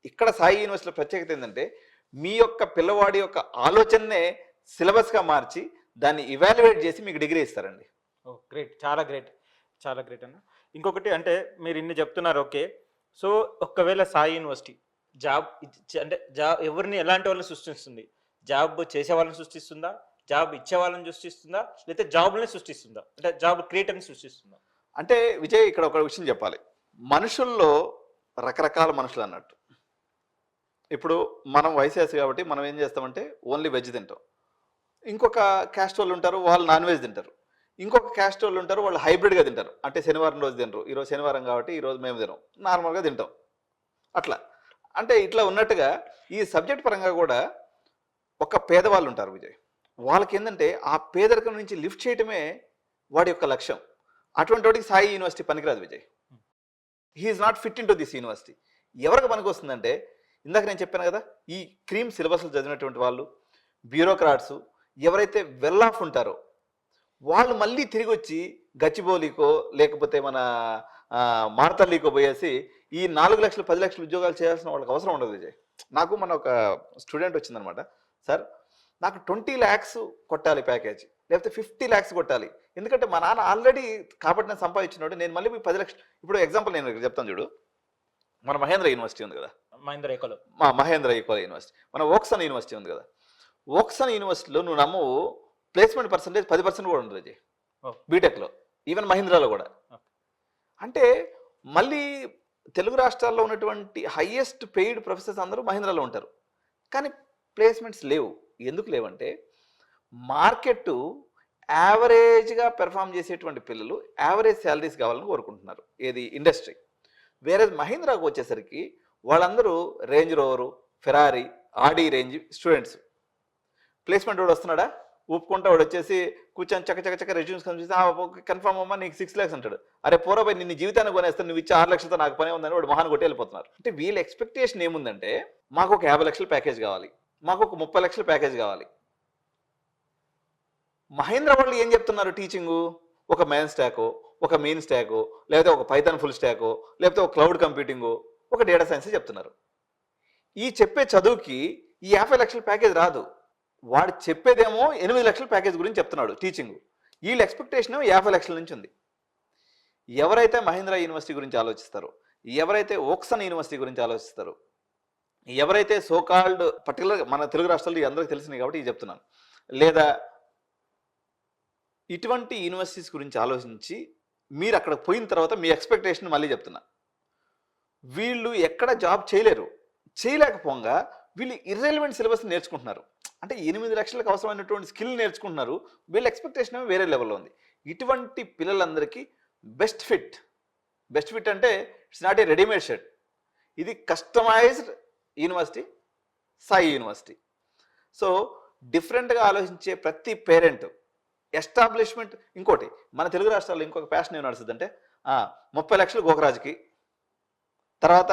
ఇక్కడ సాయి యూనివర్సిటీలో ప్రత్యేకత ఏంటంటే మీ యొక్క పిల్లవాడి యొక్క ఆలోచననే సిలబస్గా మార్చి దాన్ని ఇవాల్యుయేట్ చేసి మీకు డిగ్రీ ఇస్తారండి. గ్రేట్, చాలా గ్రేట్ అన్న. ఇంకొకటి అంటే మీరు ఇన్ని చెప్తున్నారు, ఓకే. సో ఒకవేళ సాయి యూనివర్సిటీ జాబ్ అంటే ఎవరిని ఎలాంటి వాళ్ళని సృష్టిస్తుంది? జాబ్ చేసే వాళ్ళని సృష్టిస్తుందా, జాబ్ ఇచ్చే వాళ్ళని సృష్టిస్తుందా, లేకపోతే జాబ్ని సృష్టిస్తుందా, అంటే జాబ్ క్రియేటర్ని సృష్టిస్తుందా? అంటే విజయ్ ఇక్కడ ఒక విషయం చెప్పాలి, మనుషుల్లో రకరకాల మనుషులు అన్నట్టు. ఇప్పుడు మనం వైసీఎస్ కాబట్టి మనం ఏం చేస్తామంటే ఓన్లీ వెజ్ తింటాం, ఇంకొక క్యాస్ట్ వాళ్ళు ఉంటారు వాళ్ళు నాన్ వెజ్ తింటారు, ఇంకొక క్యాస్ట్ వాళ్ళు ఉంటారు వాళ్ళు హైబ్రిడ్గా తింటారు. అంటే శనివారం రోజు తినరు, ఈరోజు శనివారం కాబట్టి ఈరోజు మేము తినం, నార్మల్గా తింటాం అట్లా. అంటే ఇట్లా ఉన్నట్టుగా ఈ సబ్జెక్ట్ పరంగా కూడా ఒక పేదవాళ్ళు ఉంటారు విజయ్, వాళ్ళకి ఏంటంటే ఆ పేదరికం నుంచి లిఫ్ట్ చేయటమే వాడి యొక్క లక్ష్యం. అటువంటి వాడికి సాయి యూనివర్సిటీ పనికిరాదు Vijay. He is not fit in to this university. ఎవరికి పనికి వస్తుందంటే ఇందాక నేను చెప్పాను కదా, ఈ క్రీమ్ సిలబస్లు చదివినటువంటి వాళ్ళు, బ్యూరోక్రాట్స్, ఎవరైతే వెల్ ఆఫ్ ఉంటారో వాళ్ళు మళ్ళీ తిరిగి వచ్చి గచ్చిబౌలికో లేకపోతే మన మార్తల్లికో పోయేసి ఈ 4 లక్షలు 10 లక్షలు ఉద్యోగాలు చేయాల్సిన వాళ్ళకి అవసరం ఉండదు విజయ్. నాకు మన ఒక స్టూడెంట్ వచ్చిందనమాట, సార్ నాకు 20 lakhs కొట్టాలి ప్యాకేజ్, లేకపోతే 50 lakhs కొట్టాలి, ఎందుకంటే మా నాన్న ఆల్రెడీ కాబట్టి నేను సంపాదించినోడు, నేను మళ్ళీ 10 లక్షలు. ఇప్పుడు ఎగ్జాంపుల్ నేను చెప్తాను చూడు, మన మహేంద్ర యూనివర్సిటీ ఉంది కదా, మహేంద్ర ఈకోల యూనివర్సిటీ, మన ఓక్సన్ యూనివర్సిటీ ఉంది కదా, ఓక్సన్ యూనివర్సిటీలో నువ్వు నమ్మవు ప్లేస్మెంట్ పర్సంటేజ్ 10% కూడా ఉంటుంది విజయ్ బీటెక్లో, ఈవెన్ మహీంద్రాలో కూడా. అంటే మళ్ళీ తెలుగు రాష్ట్రాల్లో ఉన్నటువంటి హైయెస్ట్ పెయిడ్ ప్రొఫెసర్స్ అందరూ మహీంద్రాలో ఉంటారు, కానీ ప్లేస్మెంట్స్ లేవు. ఎందుకు లేవంటే మార్కెట్ యావరేజ్గా పెర్ఫామ్ చేసేటువంటి పిల్లలు యావరేజ్ శాలరీస్ కావాలని కోరుకుంటున్నారు, ఏది ఇండస్ట్రీ. వేరే మహీంద్రాకు వచ్చేసరికి వాళ్ళందరూ రేంజ్ రోవరు, ఫెరారీ, ఆడి రేంజ్ స్టూడెంట్స్. ప్లేస్మెంట్ వాడు వస్తున్నాడా, ఊపుకుంటా వాడు వచ్చేసి కూర్చొని చక్క రెజ్యూమ్స్ కనిపిస్తే కన్ఫర్మ్ అమ్మా నీకు 6 lakhs అంటాడు. అరే పోరాబాయ్ నిన్ను జీవితాన్ని కొనేస్తాను, నువ్వు ఇచ్చే 6 లక్షలతో నాకు పని ఉందని వాడు మొహాన్ని కొట్టి వెళ్ళిపోతున్నారు. అంటే వీళ్ళ ఎక్స్పెక్టేషన్ ఏముందంటే మాకు ఒక 50 లక్షల ప్యాకేజ్ కావాలి, మాకు ఒక 30 లక్షల ప్యాకేజ్ కావాలి. మహేంద్ర వాళ్ళు ఏం చెప్తున్నారు టీచింగు, ఒక మెయిన్ స్టాకో, ఒక మెయిన్ స్టాకో, లేకపోతే ఒక పైథాన్ ఫుల్ స్టాకో, లేకపోతే ఒక క్లౌడ్ కంప్యూటింగు, ఒక డేటా సైన్స్ చెప్తున్నారు. ఈ చెప్పే చదువుకి ఈ 50 లక్షల ప్యాకేజ్ రాదు. వాడు చెప్పేదేమో 8 లక్షల ప్యాకేజ్ గురించి చెప్తున్నాడు టీచింగ్. వీళ్ళ ఎక్స్పెక్టేషన్ 50 లక్షల నుంచి ఉంది. ఎవరైతే మహీంద్రా యూనివర్సిటీ గురించి ఆలోచిస్తారో, ఎవరైతే ఓక్సన్ యూనివర్సిటీ గురించి ఆలోచిస్తారో, ఎవరైతే సోకాల్డ్ పర్టికులర్ మన తెలుగు రాష్ట్రాల్లో అందరికీ తెలిసినాయి కాబట్టి ఇది చెప్తున్నాను, లేదా ఇటువంటి యూనివర్సిటీస్ గురించి ఆలోచించి మీరు అక్కడ పోయిన తర్వాత మీ ఎక్స్పెక్టేషన్ మళ్ళీ చెప్తున్నా, వీళ్ళు ఎక్కడ జాబ్ చేయలేకపోగా వీళ్ళు ఇర్రెలవెంట్ సిలబస్ నేర్చుకుంటున్నారు. అంటే 8 లక్షలకు అవసరమైనటువంటి స్కిల్ నేర్చుకుంటున్నారు, వీళ్ళ ఎక్స్పెక్టేషన్ వేరే లెవెల్లో ఉంది. ఇటువంటి పిల్లలందరికీ బెస్ట్ ఫిట్ బెస్ట్ ఫిట్ అంటే it's not a readymade shirt, ఇది customised university, Sai university. So డిఫరెంట్గా ఆలోచించే ప్రతి పేరెంట్ ఎస్టాబ్లిష్మెంట్. ఇంకోటి, మన తెలుగు రాష్ట్రాల్లో ఇంకొక ప్యాషన్ ఏం నడుస్తుందంటే 30 లక్షలు గోకరాజుకి, తర్వాత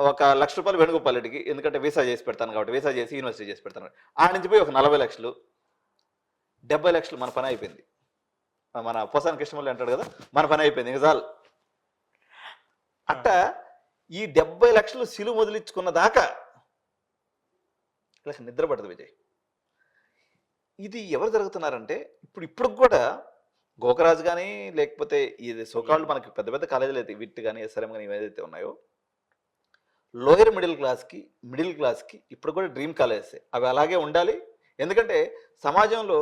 1 లక్ష రూపాయలు వేణుగోపాల్ రెడ్డికి, ఎందుకంటే వీసా చేసి పెడతాను కాబట్టి, వీసా చేసి యూనివర్సిటీ చేసి పెడతాను. ఆ నుంచి పోయి ఒక 40 లక్షలు, 70 లక్షలు, మన పని అయిపోయింది. మన పోసాని కృష్ణమల్లి అంటాడు కదా, మన పని అయిపోయింది ఇంకా చాలు. అట్ట ఈ 70 లక్షలు సిలువ మొదలించుకున్న దాకా ఇలా నిద్ర పడదు విజయ్. ఇది ఎవరు జరుగుతున్నారంటే ఇప్పుడు కూడా గోకరాజు కానీ, లేకపోతే ఇది సోకాళ్ళు మనకి పెద్ద పెద్ద కాలేజీలు అయితే విట్ కానీ, ఎస్ఆర్ఎం కానీ ఏవైతే ఉన్నాయో, లోయర్ మిడిల్ క్లాస్కి ఇప్పుడు కూడా డ్రీమ్ కాలేజెస్. అవి అలాగే ఉండాలి. ఎందుకంటే సమాజంలో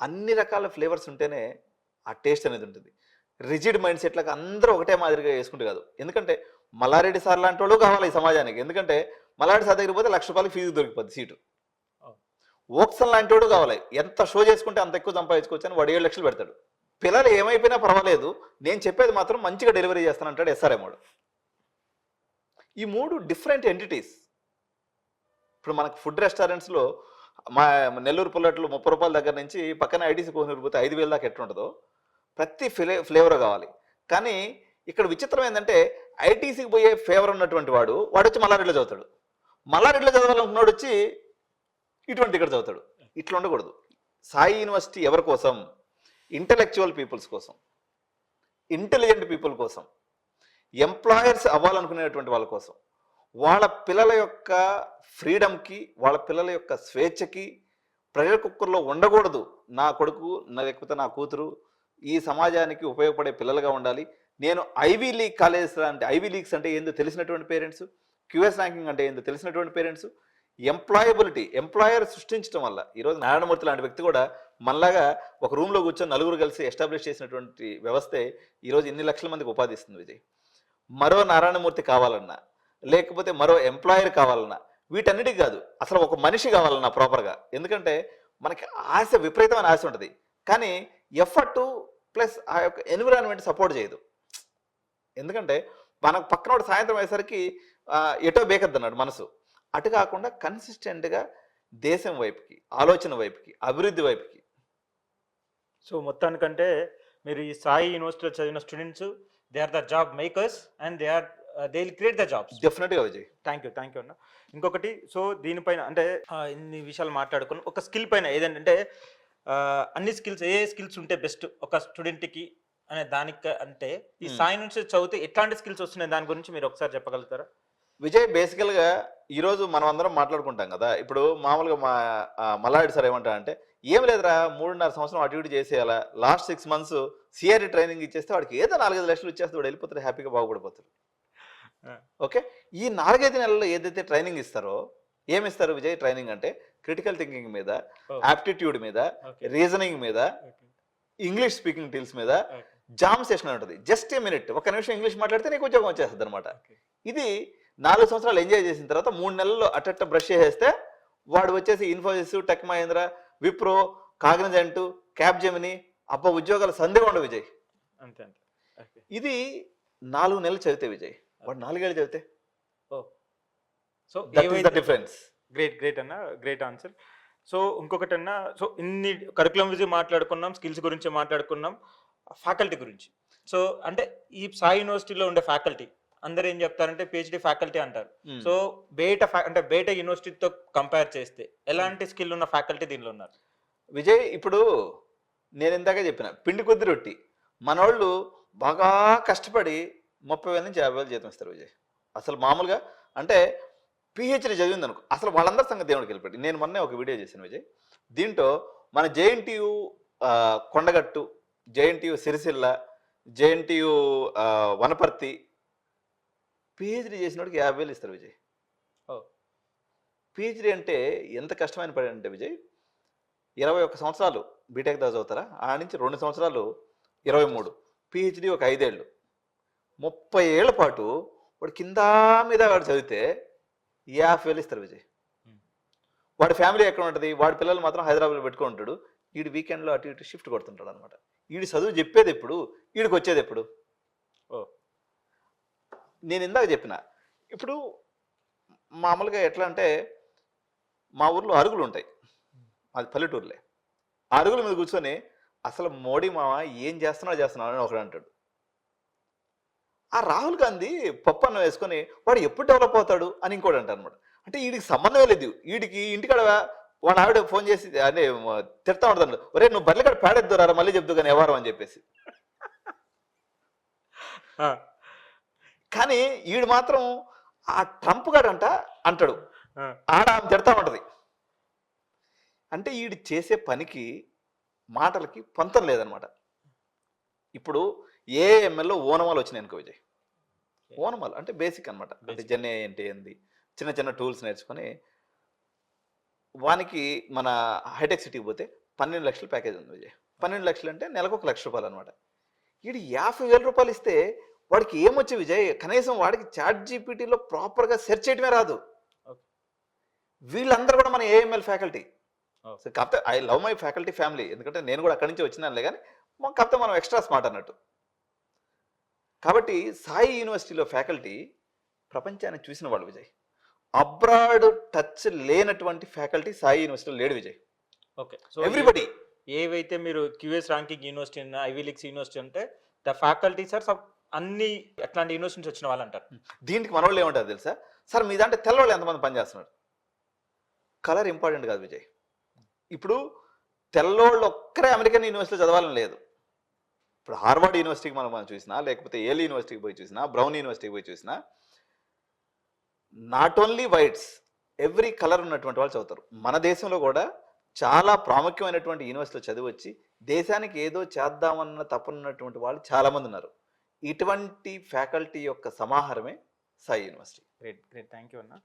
అన్ని రకాల ఫ్లేవర్స్ ఉంటేనే ఆ టేస్ట్ అనేది ఉంటుంది. రిజిడ్ మైండ్ సెట్ లాగా అందరూ ఒకటే మాదిరిగా వేసుకుంటే కాదు. ఎందుకంటే మల్లారెడ్డి సార్ లాంటి వాళ్ళు కావాలి ఈ సమాజానికి. ఎందుకంటే మల్లారెడ్డి సార్ దగ్గర పోతే 1 లక్ష రూపాయలు ఫీజు దొరికిపోద్ది సీటు. ఓక్సన్ లాంటి వాడు కావాలి, ఎంత షో చేసుకుంటే అంత ఎక్కువ సంపాదించుకోవచ్చు అని వాడు 7 లక్షలు పెడతాడు. పిల్లలు ఏమైపోయినా పర్వాలేదు, నేను చెప్పేది మాత్రం మంచిగా డెలివరీ చేస్తానంటాడు ఎస్ఆర్ఎం వాడు. ఈ 3 డిఫరెంట్ ఎంటిటీస్. ఇప్పుడు మనకు ఫుడ్ రెస్టారెంట్స్లో మా నెల్లూరు పుల్లట్లు 30 రూపాయల దగ్గర నుంచి పక్కన ఐటీసీ కోనూరు పోతే 5,000 దాకా ఎట్లుంటుందో ప్రతి ఫ్లేవర్ కావాలి. కానీ ఇక్కడ విచిత్రం ఏంటంటే ఐటీసీకి పోయే ఫేవర్ ఉన్నటువంటి వాడు వచ్చి మల్లారెడ్డిలో చదువుతాడు, మల్లారెడ్డిలో చదవాలనుకున్నాడు వచ్చి ఇటువంటి ఇక్కడ చదువుతాడు. ఇట్లా ఉండకూడదు. సాయి యూనివర్సిటీ ఎవరి కోసం? ఇంటలెక్చువల్ పీపుల్స్ కోసం, ఇంటెలిజెంట్ పీపుల్ కోసం, ఎంప్లాయర్స్ అవ్వాలనుకునేటువంటి వాళ్ళ కోసం, వాళ్ళ పిల్లల యొక్క ఫ్రీడమ్కి, వాళ్ళ పిల్లల యొక్క స్వేచ్ఛకి, ప్రెషర్ కుక్కర్లో ఉండకూడదు. నా కొడుకు లేకపోతే నా కూతురు ఈ సమాజానికి ఉపయోగపడే పిల్లలుగా ఉండాలి. నేను ఐవీ లీగ్ కాలేజెస్ అంటే, ఐవీ లీగ్స్ అంటే ఏందో తెలిసినటువంటి పేరెంట్స్, క్యూఎస్ ర్యాంకింగ్ అంటే ఏందో తెలిసినటువంటి పేరెంట్స్, ఎంప్లాయర్ సృష్టించడం వల్ల ఈరోజు నారాయణమూర్తి లాంటి వ్యక్తి కూడా మనలాగా ఒక రూమ్లో కూర్చొని 4 కలిసి ఎస్టాబ్లిష్ చేసినటువంటి వ్యవస్థే ఈరోజు ఇన్ని లక్షల మందికి ఉపాధి ఇస్తుంది విజయ్. మరో నారాయణమూర్తి కావాలన్నా, లేకపోతే మరో ఎంప్లాయర్ కావాలన్నా, వీటన్నిటికి కాదు, అసలు ఒక మనిషి కావాలన్నా ప్రాపర్గా. ఎందుకంటే మనకి ఆశ, విపరీతమైన ఆశ ఉంటుంది, కానీ ఎఫర్టు ప్లస్ ఆ యొక్క ఎన్విరాన్మెంట్ సపోర్ట్ చేయదు. ఎందుకంటే మనకు పక్కన సాయంత్రం అయ్యేసరికి ఎటో బేకద్దన్నాడు మనసు. అటు కాకుండా కన్సిస్టెంట్గా దేశం వైపుకి, ఆలోచన వైపుకి, అభివృద్ధి వైపుకి. సో మొత్తానికంటే మీరు ఈ సాయి యూనివర్సిటీలో చదివిన students, they are the job makers and they will create the jobs. డెఫినెట్గా విజయ్. థ్యాంక్ యూ అన్న. ఇంకొకటి, సో దీనిపైన అంటే ఇన్ని విషయాలు మాట్లాడుకుని ఒక స్కిల్ పైన ఏదంటే అన్ని స్కిల్స్, ఏ స్కిల్స్ ఉంటే బెస్ట్ ఒక స్టూడెంట్కి అనే దానికి, అంటే ఈ సాయి నుంచి చదివితే ఎట్లాంటి స్కిల్స్ వస్తున్నాయి దాని గురించి మీరు ఒకసారి చెప్పగలుగుతారా? విజయ్, బేసికల్గా ఈరోజు మనం అందరం మాట్లాడుకుంటాం కదా. ఇప్పుడు మామూలుగా మల్లారెడ్డి సార్ ఏమంటారంటే, ఏం లేదురా 3.5 సంవత్సరం అటు ఇటు చేసేయాలా, లాస్ట్ 6 months సిఆర్ఈ ట్రైనింగ్ ఇచ్చేస్తే వాడికి ఏదో 4-5 లక్షలు ఇచ్చేస్తే వాడు వెళ్ళిపోతాడు, హ్యాపీగా బాగుపడిపోతాడు. ఓకే, ఈ 4-5 నెలల్లో ఏదైతే ట్రైనింగ్ ఇస్తారో, ఏమిస్తారు విజయ్? ట్రైనింగ్ అంటే క్రిటికల్ థింకింగ్ మీద, ఆప్టిట్యూడ్ మీద, రీజనింగ్ మీద, ఇంగ్లీష్ స్పీకింగ్ టిల్స్ మీద జామ్ సెషన్ ఉంటుంది. జస్ట్ ఏ మినిట్, 1 నిమిషం ఇంగ్లీష్ మాట్లాడితే నీకు ఉద్యోగం వచ్చేస్తుంది అనమాట. ఇది 4 సంవత్సరాలు ఎంజాయ్ చేసిన తర్వాత 3 నెలల్లో అట్ట బ్రష్ చేసేస్తే వాడు వచ్చేసి Infosys, tech Mahindra, Wipro, Cognizant, Capgemini, ఉద్యోగాల సందేహం ఉండవు విజయ్. అంతే. ఇది 4 నెలలు చదివితే విజయ్, వాడు 4 ఏళ్ళు చదివితే. So difference. గ్రేట్ అన్న, గ్రేట్ ఆన్సర్. సో ఇంకొకటి అన్న, సో ఇన్ని కరికులం విజయ్ మాట్లాడుకున్నాం, స్కిల్స్ గురించి మాట్లాడుకున్నాం, ఫ్యాకల్టీ గురించి. సో అంటే ఈ సాయి యూనివర్సిటీలో ఉండే ఫ్యాకల్టీ అందరూ ఏం చెప్తారంటే పిహెచ్డి ఫ్యాకల్టీ అంటారు. సో బయట యూనివర్సిటీతో కంపేర్ చేస్తే ఎలాంటి స్కిల్ ఉన్న ఫ్యాకల్టీ దీనిలో ఉన్నారు విజయ్? ఇప్పుడు నేను ఇందాక చెప్పిన పిండి కొద్ది రొట్టి, మనోళ్ళు బాగా కష్టపడి 30,000 నుంచి 50,000 జీతం ఇస్తారు విజయ్. అసలు మామూలుగా అంటే పిహెచ్డి చదివింది అనుకో, అసలు వాళ్ళందరి సంగతి దేవుడికి వెళ్ళిపెట్టి. నేను మొన్నే ఒక వీడియో చేశాను విజయ్. దీంట్లో మన JNTU Kondagattu, JNTU Sircilla, JNTU Wanaparthy PhD చేసినోడికి 50,000 ఇస్తారు విజయ్. పిహెచ్డి అంటే ఎంత కష్టమైన పని అంటే విజయ్, 21 సంవత్సరాలు బీటెక్ దాకా చదువుతారా, ఆ నుంచి 2 సంవత్సరాలు 23, పిహెచ్డి ఒక 5 ఏళ్ళు, 30 ఏళ్ల పాటు వాడు కింద మీద వాడు చదివితే 50,000 ఇస్తారు విజయ్. వాడి ఫ్యామిలీ ఎక్కడ ఉంటుంది, వాడి పిల్లలు మాత్రం హైదరాబాద్లో పెట్టుకుని ఉంటాడు, వీడు వీకెండ్లో అటు ఇటు షిఫ్ట్ కొడుతుంటాడు అనమాట. వీడి చదువు చెప్పేది ఎప్పుడు, వీడికి వచ్చేది ఎప్పుడు? నేను ఇందాక చెప్పిన ఇప్పుడు మామూలుగా ఎట్లా అంటే మా ఊర్లో అరుగులు ఉంటాయి, అది పల్లెటూరులే. ఆ అరుగుల మీద కూర్చొని అసలు మోడీ మామ ఏం చేస్తున్నావు అని ఒకడు అంటాడు. ఆ రాహుల్ గాంధీ పప్పు అన్నం వేసుకొని వాడు ఎప్పుడు డెవలప్ అవుతాడు అని ఇంకోటి అంటారు అనమాట. అంటే వీడికి సంబంధమే లేదు. వీడికి ఇంటికాడ వాడు ఆవిడ ఫోన్ చేసి అంటే తిడతా ఉంటాడు, ఒరే నువ్వు బర్రెకాడ పేడెద్దురారా మళ్ళీ చెప్తూ కానీ ఎవరు అని చెప్పేసి. కానీ వీడు మాత్రం ఆ ట్రంప్ గాడంట అంటాడు, ఆడ ఆమె తిడతా ఉంటది. అంటే వీడు చేసే పనికి మాటలకి పొంతం లేదనమాట. ఇప్పుడు ఏ ఎమ్మెల్యే ఓనమాలు వచ్చినాయి అనుకో విజయ్, ఓనమాలు అంటే బేసిక్ అనమాట. అంటే జెన్ఏ ఏంటి ఏంది చిన్న చిన్న టూల్స్ నేర్చుకొని వానికి మన హైటెక్ సిటీకి పోతే 12 లక్షల ప్యాకేజ్ ఉంది విజయ్. 12 లక్షలు అంటే నెలకు ₹1,00,000 అనమాట. వీడు 50,000 రూపాయలు ఇస్తే వాడికి ఏమొచ్చి విజయ్, కనీసం వాడికి చాట్ జీపీటీలో ప్రాపర్గా సెర్చ్ చేయడమే రాదు. వీళ్ళందరూ కూడా మన ఏఎంఎల్ ఫ్యాకల్టీ. సో కాకపోతే I love my faculty family, ఎందుకంటే నేను కూడా అక్కడి నుంచి వచ్చినానులే, కానీ కాకపోతే మనం ఎక్స్ట్రా స్మార్ట్ అన్నట్టు. కాబట్టి సాయి యూనివర్సిటీలో ఫ్యాకల్టీ ప్రపంచాన్ని చూసిన వాళ్ళు విజయ్. అబ్రాడ్ టచ్ లేనటువంటి ఫ్యాకల్టీ సాయి యూనివర్సిటీలో లేడు విజయ్. ఓకే, సో ఎవ్రీబడి ఏవైతే మీరు QS ranking university ivy leagues university అంటే ద ఫ్యాకల్టీ సార్ అన్ని అట్లాంటి యూనివర్సిటీ వచ్చిన వాళ్ళు అంటారు. దీనికి మనోళ్ళు ఏమంటారు తెలుసా, సార్ మీ దాంట్లో తెల్లవాళ్ళు ఎంతమంది పనిచేస్తున్నారు? కలర్ ఇంపార్టెంట్ కాదు విజయ్. ఇప్పుడు తెల్లోళ్ళు ఒక్కరే అమెరికన్ యూనివర్సిటీలో చదవాలని లేదు. ఇప్పుడు హార్వర్డ్ యూనివర్సిటీకి మనం చూసినా, లేకపోతే ఏల్ యూనివర్సిటీకి పోయి చూసినా, బ్రౌన్ యూనివర్సిటీకి పోయి చూసినా, not only whites, every colour ఉన్నటువంటి వాళ్ళు చదువుతారు. మన దేశంలో కూడా చాలా ప్రాముఖ్యమైనటువంటి యూనివర్సిటీలో చదివి వచ్చి దేశానికి ఏదో చేద్దామన్న తపనున్నటువంటి వాళ్ళు చాలామంది ఉన్నారు. ఇటువంటి ఫ్యాకల్టీ యొక్క సమాహారమే Sai university. Great great, thank you అన్న.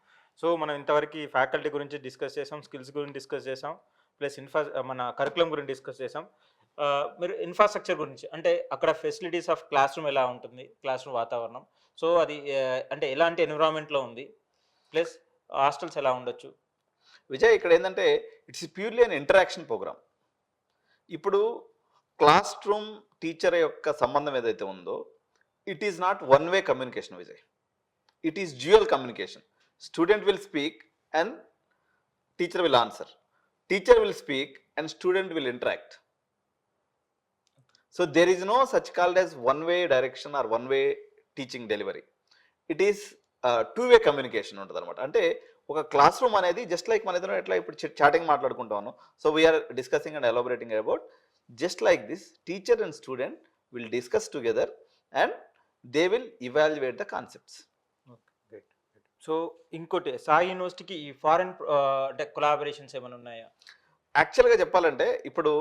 సో మనం ఇంతవరకు ఫ్యాకల్టీ గురించి డిస్కస్ చేసాం, స్కిల్స్ గురించి డిస్కస్ చేసాం, ప్లస్ మన కరికులం గురించి డిస్కస్ చేసాం. మీరు ఇన్ఫ్రాస్ట్రక్చర్ గురించి, అంటే అక్కడ ఫెసిలిటీస్ ఆఫ్ క్లాస్ రూమ్ ఎలా ఉంటుంది, క్లాస్ రూమ్ వాతావరణం, సో అది అంటే ఎలాంటి ఎన్విరాన్మెంట్లో ఉంది, ప్లస్ హాస్టల్స్ ఎలా ఉండొచ్చు విజయ్. ఇక్కడ ఏంటంటే it's purely an interaction programme. ఇప్పుడు క్లాస్ రూమ్ టీచర్ యొక్క సంబంధం ఏదైతే ఉందో, it is not one way communication Vijay, it is dual communication. Student will speak and teacher will answer, teacher will speak and student will interact. So there is no such called as one way direction or one way teaching delivery. It is two way communication ఉంటుంది అనమాట. అంటే ఒక class room అనేది just like మన ఇద్దరం ఎట్లా ఇప్పుడు chatting మాట్లాడుకుంటాను, so we are discussing and elaborating about just like this, teacher and student will discuss together and they will evaluate the concepts. So ఇంకోటి సాయి యూనివర్సిటీకి ఈ ఫారెన్ అంటే కొలాబరేషన్స్ ఏమైనా ఉన్నాయా? యాక్చువల్గా చెప్పాలంటే ఇప్పుడు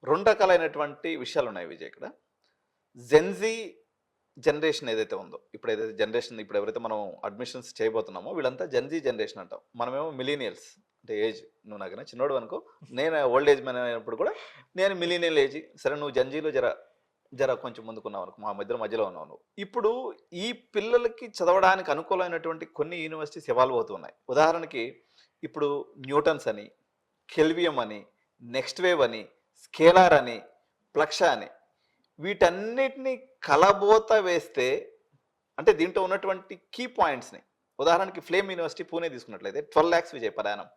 2 రకాలైనటువంటి విషయాలు ఉన్నాయి విజయ్. ఇక్కడ జెన్జీ జనరేషన్ ఏదైతే ఉందో, ఇప్పుడు ఏదైతే జనరేషన్ ఇప్పుడు ఎవరైతే మనం అడ్మిషన్స్ చేయబోతున్నామో వీళ్ళంతా జెన్జీ జనరేషన్ అంటాం. మనమేమో మిలీనియల్స్, అంటే ఏజ్ నువ్వు నాకైనా చిన్నోడు అనుకో, నేను ఓల్డ్ ఏజ్ మ్యాన్ అయినప్పుడు కూడా నేను మిలీనియల్ ఏజ్. సరే నువ్వు జెన్జీలో జర కొంచెం ముందుకున్నావు అనుకో, మా మధ్యలో ఉన్నావు నువ్వు. ఇప్పుడు ఈ పిల్లలకి చదవడానికి అనుకూలమైనటువంటి కొన్ని యూనివర్సిటీస్ ఎవాల్వ్ అవుతున్నాయి. ఉదాహరణకి ఇప్పుడు న్యూటన్స్ అని, కెల్వియం అని, నెక్స్ట్ వేవ్ అని, స్కేలార్ అని, ప్లక్ష అని, వీటన్నిటిని కలబోత వేస్తే అంటే దీంట్లో ఉన్నటువంటి కీ పాయింట్స్ని, ఉదాహరణకి ఫ్లేమ్ యూనివర్సిటీ పూణే తీసుకున్నట్లయితే 12 lakhs విజయ్ ప్రయాణం.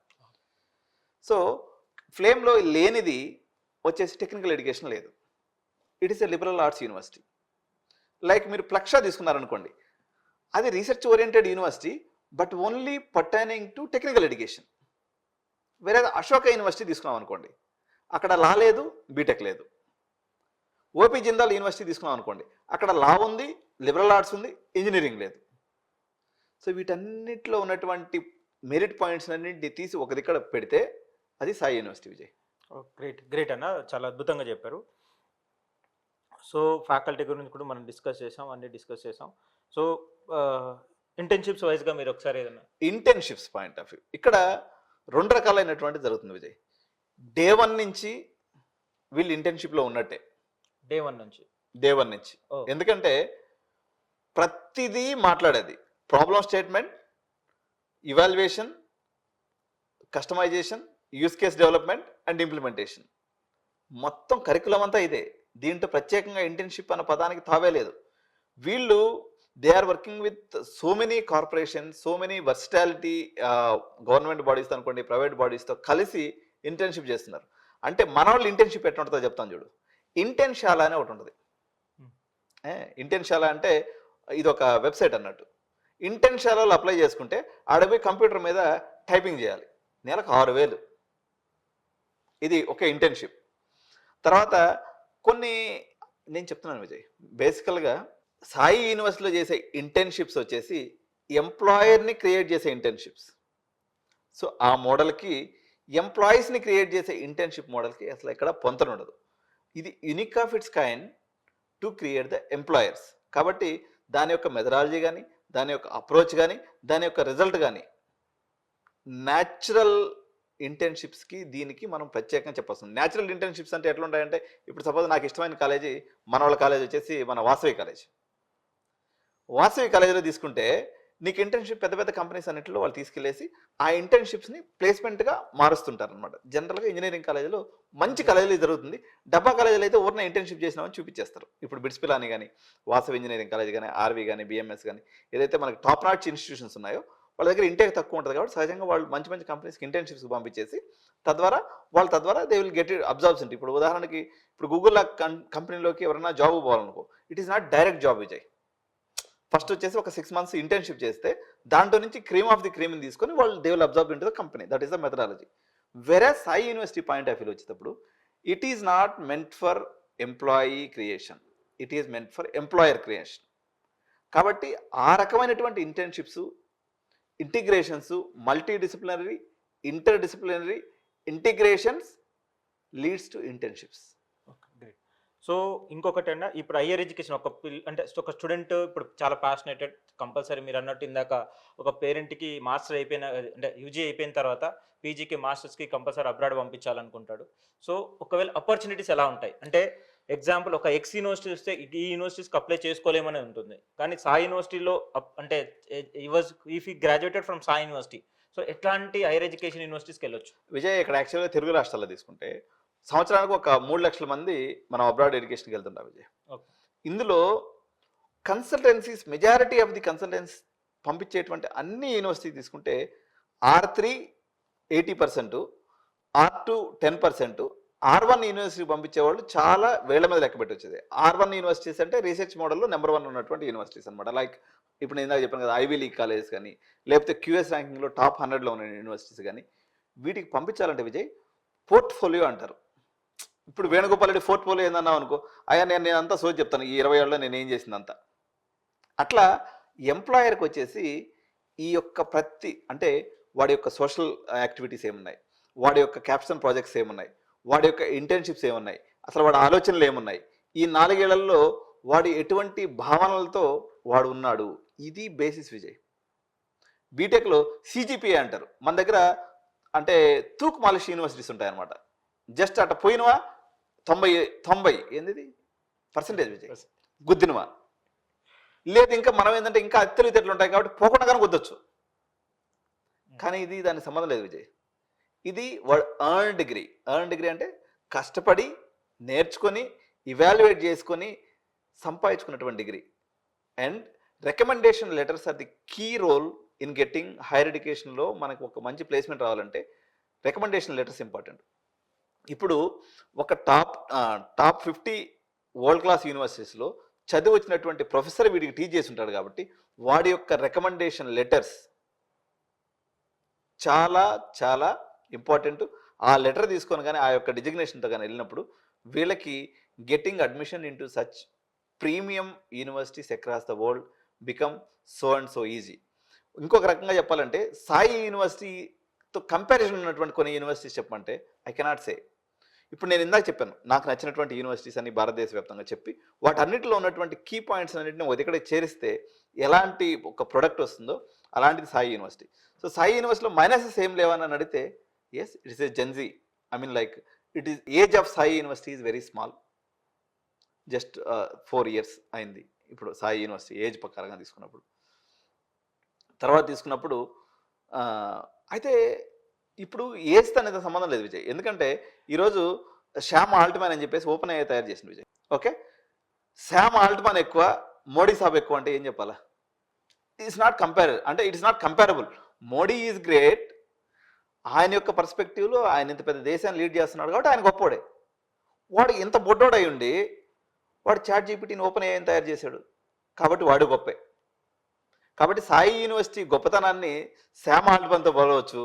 సో ఫ్లేమ్లో లేనిది వచ్చేసి టెక్నికల్ ఎడ్యుకేషన్ లేదు, it is a liberal arts university. Like మీరు ప్లక్ష తీసుకున్నారనుకోండి, అది research oriented university but only pertaining to technical education. వేరే అశోక యూనివర్సిటీ తీసుకున్నాం అనుకోండి, అక్కడ లా లేదు, బీటెక్ లేదు. ఓపీ జిందాల్ యూనివర్సిటీ తీసుకున్నాం అనుకోండి, అక్కడ లా ఉంది, లిబరల్ ఆర్ట్స్ ఉంది, ఇంజనీరింగ్ లేదు. సో వీటన్నిటిలో ఉన్నటువంటి మెరిట్ పాయింట్స్ అన్నింటినీ తీసి ఒక దగ్గర పెడితే అది Sai university Vijay. Great great అన్న, చాలా అద్భుతంగా చెప్పారు. సో ఫ్యాకల్టీ గురించి కూడా మనం డిస్కస్ చేసాం, అన్ని డిస్కస్ చేసాం. సో ఇంటర్న్షిప్స్ వైజ్గా మీరు ఒకసారి ఏదన్నా ఇంటర్న్షిప్స్ పాయింట్ ఆఫ్ వ్యూ ఇక్కడ 2 రకాలైనటువంటి జరుగుతుంది విజయ్. డే 1 నుంచి వీళ్ళు ఇంటర్న్షిప్లో ఉన్నట్టే, డే వన్ నుంచి. ఎందుకంటే ప్రతిదీ మాట్లాడేది problem statement, evaluation, customization, use case development and implementation. మొత్తం కరికులం అంతా ఇదే. దీంట్లో ప్రత్యేకంగా ఇంటర్న్షిప్ అన్న పదానికి తావే లేదు. వీళ్ళు they are working with so many corporation, so many versatility government బాడీస్తో అనుకోండి, ప్రైవేట్ బాడీస్తో కలిసి ఇంటర్న్షిప్ చేస్తున్నారు. అంటే మన వాళ్ళు ఇంటర్న్షిప్ ఎట్లా ఉంటుందో చెప్తాను చూడు. ఇంటర్న్షాలా అని ఒకటి ఉంటుంది. ఇంటర్న్షాలా అంటే ఇది ఒక వెబ్సైట్ అన్నట్టు. ఇంటర్న్షాలలో అప్లై చేసుకుంటే ఆడపోయి కంప్యూటర్ మీద టైపింగ్ చేయాలి, నెలకు 6,000. ఇది ఒక ఇంటర్న్షిప్. తర్వాత కొన్ని నేను చెప్తున్నాను విజయ్, బేసికల్గా సాయి యూనివర్సిటీలో చేసే ఇంటర్న్షిప్స్ వచ్చేసి ఎంప్లాయర్ని క్రియేట్ చేసే ఇంటర్న్షిప్స్. సో ఆ మోడల్కి ఎంప్లాయీస్ని క్రియేట్ చేసే ఇంటర్న్షిప్ మోడల్కి అసలు ఎక్కడ పొంతన ఉండదు. ఇది unique of it's kind to create the employers. కాబట్టి దాని యొక్క మెథడాలజీ కానీ, దాని యొక్క అప్రోచ్ కానీ, దాని యొక్క రిజల్ట్ కానీ న్యాచురల్ ఇంటర్న్షిప్స్కి దీనికి మనం ప్రత్యేకంగా చెప్పొస్తుంది. న్యాచురల్ ఇంటర్న్షిప్స్ అంటే ఎట్లా ఉంటాయంటే, ఇప్పుడు సపోజ్ నాకు ఇష్టమైన కాలేజీ మన వాళ్ళ కాలేజ్ వచ్చేసి మన వాసవి కాలేజ్. వాసవి కాలేజీలో తీసుకుంటే నీకు ఇంటర్న్షిప్ పెద్ద పెద్ద కంపెనీస్ అన్నింటిలో వాళ్ళు తీసుకెళ్ళేసి ఆ ఇంటర్న్షిప్స్ని ప్లేస్మెంట్గా మారుస్తుంటారు అనమాట. జనరల్గా ఇంజనీరింగ్ కాలేజీలో మంచి కాలేజీలో జరుగుతుంది. డబ్బా కాలేజీలో అయితే ఊరిన ఇంటర్న్షిప్ చేసినామని చూపించేస్తారు. ఇప్పుడు బిట్స్ పిలాని కానీ, వాసవి ఇంజనీరింగ్ కాలేజ్ కానీ, ఆర్వి కానీ, బిఎంఎస్ కానీ, ఏదైతే మనకి టాప్ నాచ్ ఇన్స్టిట్యూషన్స్ ఉన్నాయో వాళ్ళ దగ్గర ఇంటేక్ తక్కువ ఉంటుంది కాబట్టి సహజంగా వాళ్ళు మంచి మంచి కంపెనీస్కి ఇంటర్న్షిప్స్ పంపించేసి తద్వారా they will get it observes. ఇప్పుడు ఉదాహరణకి ఇప్పుడు గూగుల్ కంపెనీలోకి ఎవరైనా జాబ్ పోవాలనుకో, it is not direct job Vijay. First వచ్చేసి ఒక 6 months ఇంటర్న్షిప్ చేస్తే దాంట్లో నుంచి క్రీమ్ ఆఫ్ ది క్రీమ్ని తీసుకొని వాళ్ళు they will observe into the company. That is the methodology. వేరే Sai university point of view వచ్చేటప్పుడు it is not meant for employee creation, it is meant for employer creation. కాబట్టి ఆ రకమైనటువంటి internships, integrations, multidisciplinary, interdisciplinary integrations leads to internships. Great. So ఇంకొకటి అన్న, ఇప్పుడు higher education అంటే ఒక student ఇప్పుడు చాలా ప్యాషనేటెడ్, కంపల్సరీ మీరు అన్నట్టు ఇందాక ఒక పేరెంట్కి మాస్టర్ అయిపోయిన అంటే యూజీ అయిపోయిన తర్వాత పీజీకి మాస్టర్స్కి కంపల్సరీ అబ్రాడ్ పంపించాలనుకుంటాడు. సో ఒకవేళ ఆపర్చునిటీస్ ఎలా ఉంటాయి అంటే, ఎగ్జాంపుల్ ఒక ఎక్స్ యూనివర్సిటీ వస్తే ఈ యూనివర్సిటీస్కి అప్లై చేసుకోలేమని ఉంటుంది, కానీ సాయి యూనివర్సిటీలో అంటే ఇఫ్ ఈ graduated from Sai university, so ఎట్లాంటి హైయర్ ఎడ్యుకేషన్ యూనివర్సిటీస్కి వెళ్ళొచ్చు? విజయ్, ఇక్కడ యాక్చువల్గా తెలుగు రాష్ట్రాల్లో తీసుకుంటే సంవత్సరానికి ఒక 3 లక్షల మంది మనం అబ్రాడ్ ఎడ్యుకేషన్కి వెళ్తుంటాం విజయ్. ఇందులో consultancies, majority of the consultancy పంపించేటువంటి అన్ని యూనివర్సిటీ తీసుకుంటే R3 80%, R2 10%, R1 యూనివర్సిటీ పంపించేవాళ్ళు చాలా వేళ్ల మీద లెక్క పెట్టి వచ్చేది. R1 యూనివర్సిటీస్ అంటే రీసెర్చ్ మోడల్లో నెంబర్ 1 ఉన్నటువంటి యూనివర్సిటీస్ అనమాట. లైక్ ఇప్పుడు నేను ఇందాక చెప్పాను కదా, ఐవీ లీగ్ కాలేజెస్ కానీ, లేకపోతే క్యూఎస్ ర్యాంకింగ్లో టాప్ 100లో ఉన్న యూనివర్సిటీస్ కానీ, వీటికి పంపించాలంటే విజయ్ పోర్ట్ఫోలియో అంటారు. ఇప్పుడు వేణుగోపాల్ రెడ్డి పోర్ట్ఫోలియో ఏందన్నావు అనుకో, అయ్యా నేను అంతా సోచి చెప్తాను ఈ 20 ఏళ్ళలో నేను ఏం చేసిందంతా. అట్లా ఎంప్లాయర్కి వచ్చేసి ఈ యొక్క ప్రతి అంటే వాడి యొక్క సోషల్ యాక్టివిటీస్ ఏమున్నాయి, వాడి యొక్క క్యాప్షన్ ప్రాజెక్ట్స్ ఏమున్నాయి, వాడి యొక్క ఇంటర్న్షిప్స్ ఏమున్నాయి, అసలు వాడి ఆలోచనలు ఏమున్నాయి, ఈ 4 ఏళ్లలో వాడి ఎటువంటి భావనలతో వాడు ఉన్నాడు, ఇది బేసిస్ విజయ్. బీటెక్లో CGPA అంటారు. మన దగ్గర అంటే తూక్ మాలిష్ యూనివర్సిటీస్ ఉంటాయన్నమాట. జస్ట్ అట్ట పోయినవా 90 ఏంది పర్సెంటేజ్ విజయ్, గుద్దినవా. లేదు ఇంకా మనం ఏంటంటే ఇంకా తెలివితేటలు ఉంటాయి కాబట్టి పోకుండా కానీ గుద్దొచ్చు. కానీ ఇది దానికి సంబంధం లేదు విజయ్. ఇది వాడు ఎర్న్ డిగ్రీ. ఎర్న్ డిగ్రీ అంటే కష్టపడి నేర్చుకొని ఇవాల్యుయేట్ చేసుకొని సంపాదించుకున్నటువంటి degree. And recommendation letters are the key role in getting higher ఎడ్యుకేషన్లో. మనకు ఒక మంచి ప్లేస్మెంట్ రావాలంటే రికమెండేషన్ లెటర్స్ ఇంపార్టెంట్. ఇప్పుడు ఒక టాప్ 50 వరల్డ్ క్లాస్ యూనివర్సిటీస్లో చదివి వచ్చినటువంటి ప్రొఫెసర్ వీడికి టీచ్ చేసి ఉంటాడు కాబట్టి వాడి యొక్క రికమెండేషన్ లెటర్స్ చాలా చాలా ఇంపార్టెంట్. ఆ లెటర్ తీసుకొని కానీ ఆ యొక్క డిజిగ్నేషన్తో కానీ వెళ్ళినప్పుడు వీళ్ళకి getting admission into such premium universities across the world become so and so easy. ఇంకొక రకంగా చెప్పాలంటే సాయి యూనివర్సిటీతో కంపారిజన్ ఉన్నటువంటి కొన్ని యూనివర్సిటీస్ చెప్పమంటే ఐ కెనాట్ సే. ఇప్పుడు నేను ఇందాక చెప్పాను నాకు నచ్చినటువంటి యూనివర్సిటీస్ అన్ని భారతదేశ వ్యాప్తంగా చెప్పి వాటన్నిటిలో ఉన్నటువంటి కీ పాయింట్స్ అన్నింటినీ ఒకటి చేరిస్తే ఎలాంటి ఒక ప్రొడక్ట్ వస్తుందో అలాంటిది సాయి యూనివర్సిటీ. సో సాయి యూనివర్సిటీలో మైనసెస్ ఏం లేవని అడిగితే yes, it is a Gen Z. I mean like it is age of Sai university is very small. Just 4 years అయింది ఇప్పుడు సాయి యూనివర్సిటీ ఏజ్ ప్రకారంగా తీసుకున్నప్పుడు. తర్వాత తీసుకున్నప్పుడు అయితే ఇప్పుడు ఏజ్తో అనేది సంబంధం లేదు విజయ్. ఎందుకంటే ఈరోజు శ్యామ్ ఆల్ట్మాన్ అని చెప్పేసి ఓపెన్ AI తయారు చేసింది విజయ్. ఓకే, శ్యామ్ ఆల్ట్మాన్ ఎక్కువ, మోడీ సాబ్ ఎక్కువ అంటే ఏం చెప్పాలా? ఇట్స్ నాట్ అంటే it's not comparable. Modi is great. ఆయన యొక్క పర్స్పెక్టివ్లో ఆయన ఇంత పెద్ద దేశాన్ని లీడ్ చేస్తున్నాడు కాబట్టి ఆయన గొప్పోడే. వాడు ఇంత బొడ్డోడై ఉండి వాడు చాట్ జీపీటీని ఓపెన్ ఏం తయారు చేశాడు కాబట్టి వాడు గొప్పే. కాబట్టి సాయి యూనివర్సిటీ గొప్పతనాన్ని శ్యామ్ ఆల్ట్మన్తో పోలవచ్చు,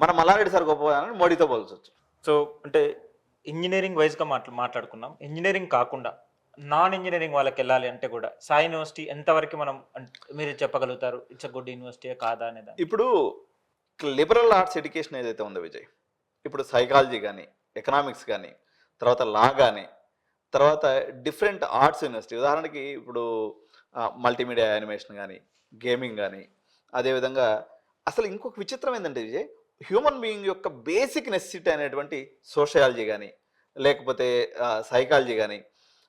మన మల్లారెడ్డి సార్ గొప్పతనాన్ని మోడీతో పోల్చవచ్చు. సో అంటే ఇంజనీరింగ్ వైజ్గా మాట్లాడుకున్నాం. ఇంజనీరింగ్ కాకుండా నాన్ ఇంజనీరింగ్ వాళ్ళకి వెళ్ళాలి అంటే కూడా సాయి యూనివర్సిటీ ఎంతవరకు మనం మీరు చెప్పగలుగుతారు ఇట్స్ అ గుడ్ యూనివర్సిటీ కాదా అనేది? ఇప్పుడు లిబరల్ ఆర్ట్స్ ఎడ్యుకేషన్ ఏదైతే ఉందో విజయ్, ఇప్పుడు సైకాలజీ కానీ, ఎకనామిక్స్ కానీ, తర్వాత లా కానీ, తర్వాత డిఫరెంట్ ఆర్ట్స్ యూనివర్సిటీ, ఉదాహరణకి ఇప్పుడు మల్టీమీడియా యానిమేషన్ కానీ, గేమింగ్ కానీ, అదేవిధంగా అసలు ఇంకొక విచిత్రం ఏంటంటే విజయ్, హ్యూమన్ బీయింగ్ యొక్క బేసిక్ నెసెసిటీ అనేటువంటి సోషియాలజీ కానీ, లేకపోతే సైకాలజీ కానీ,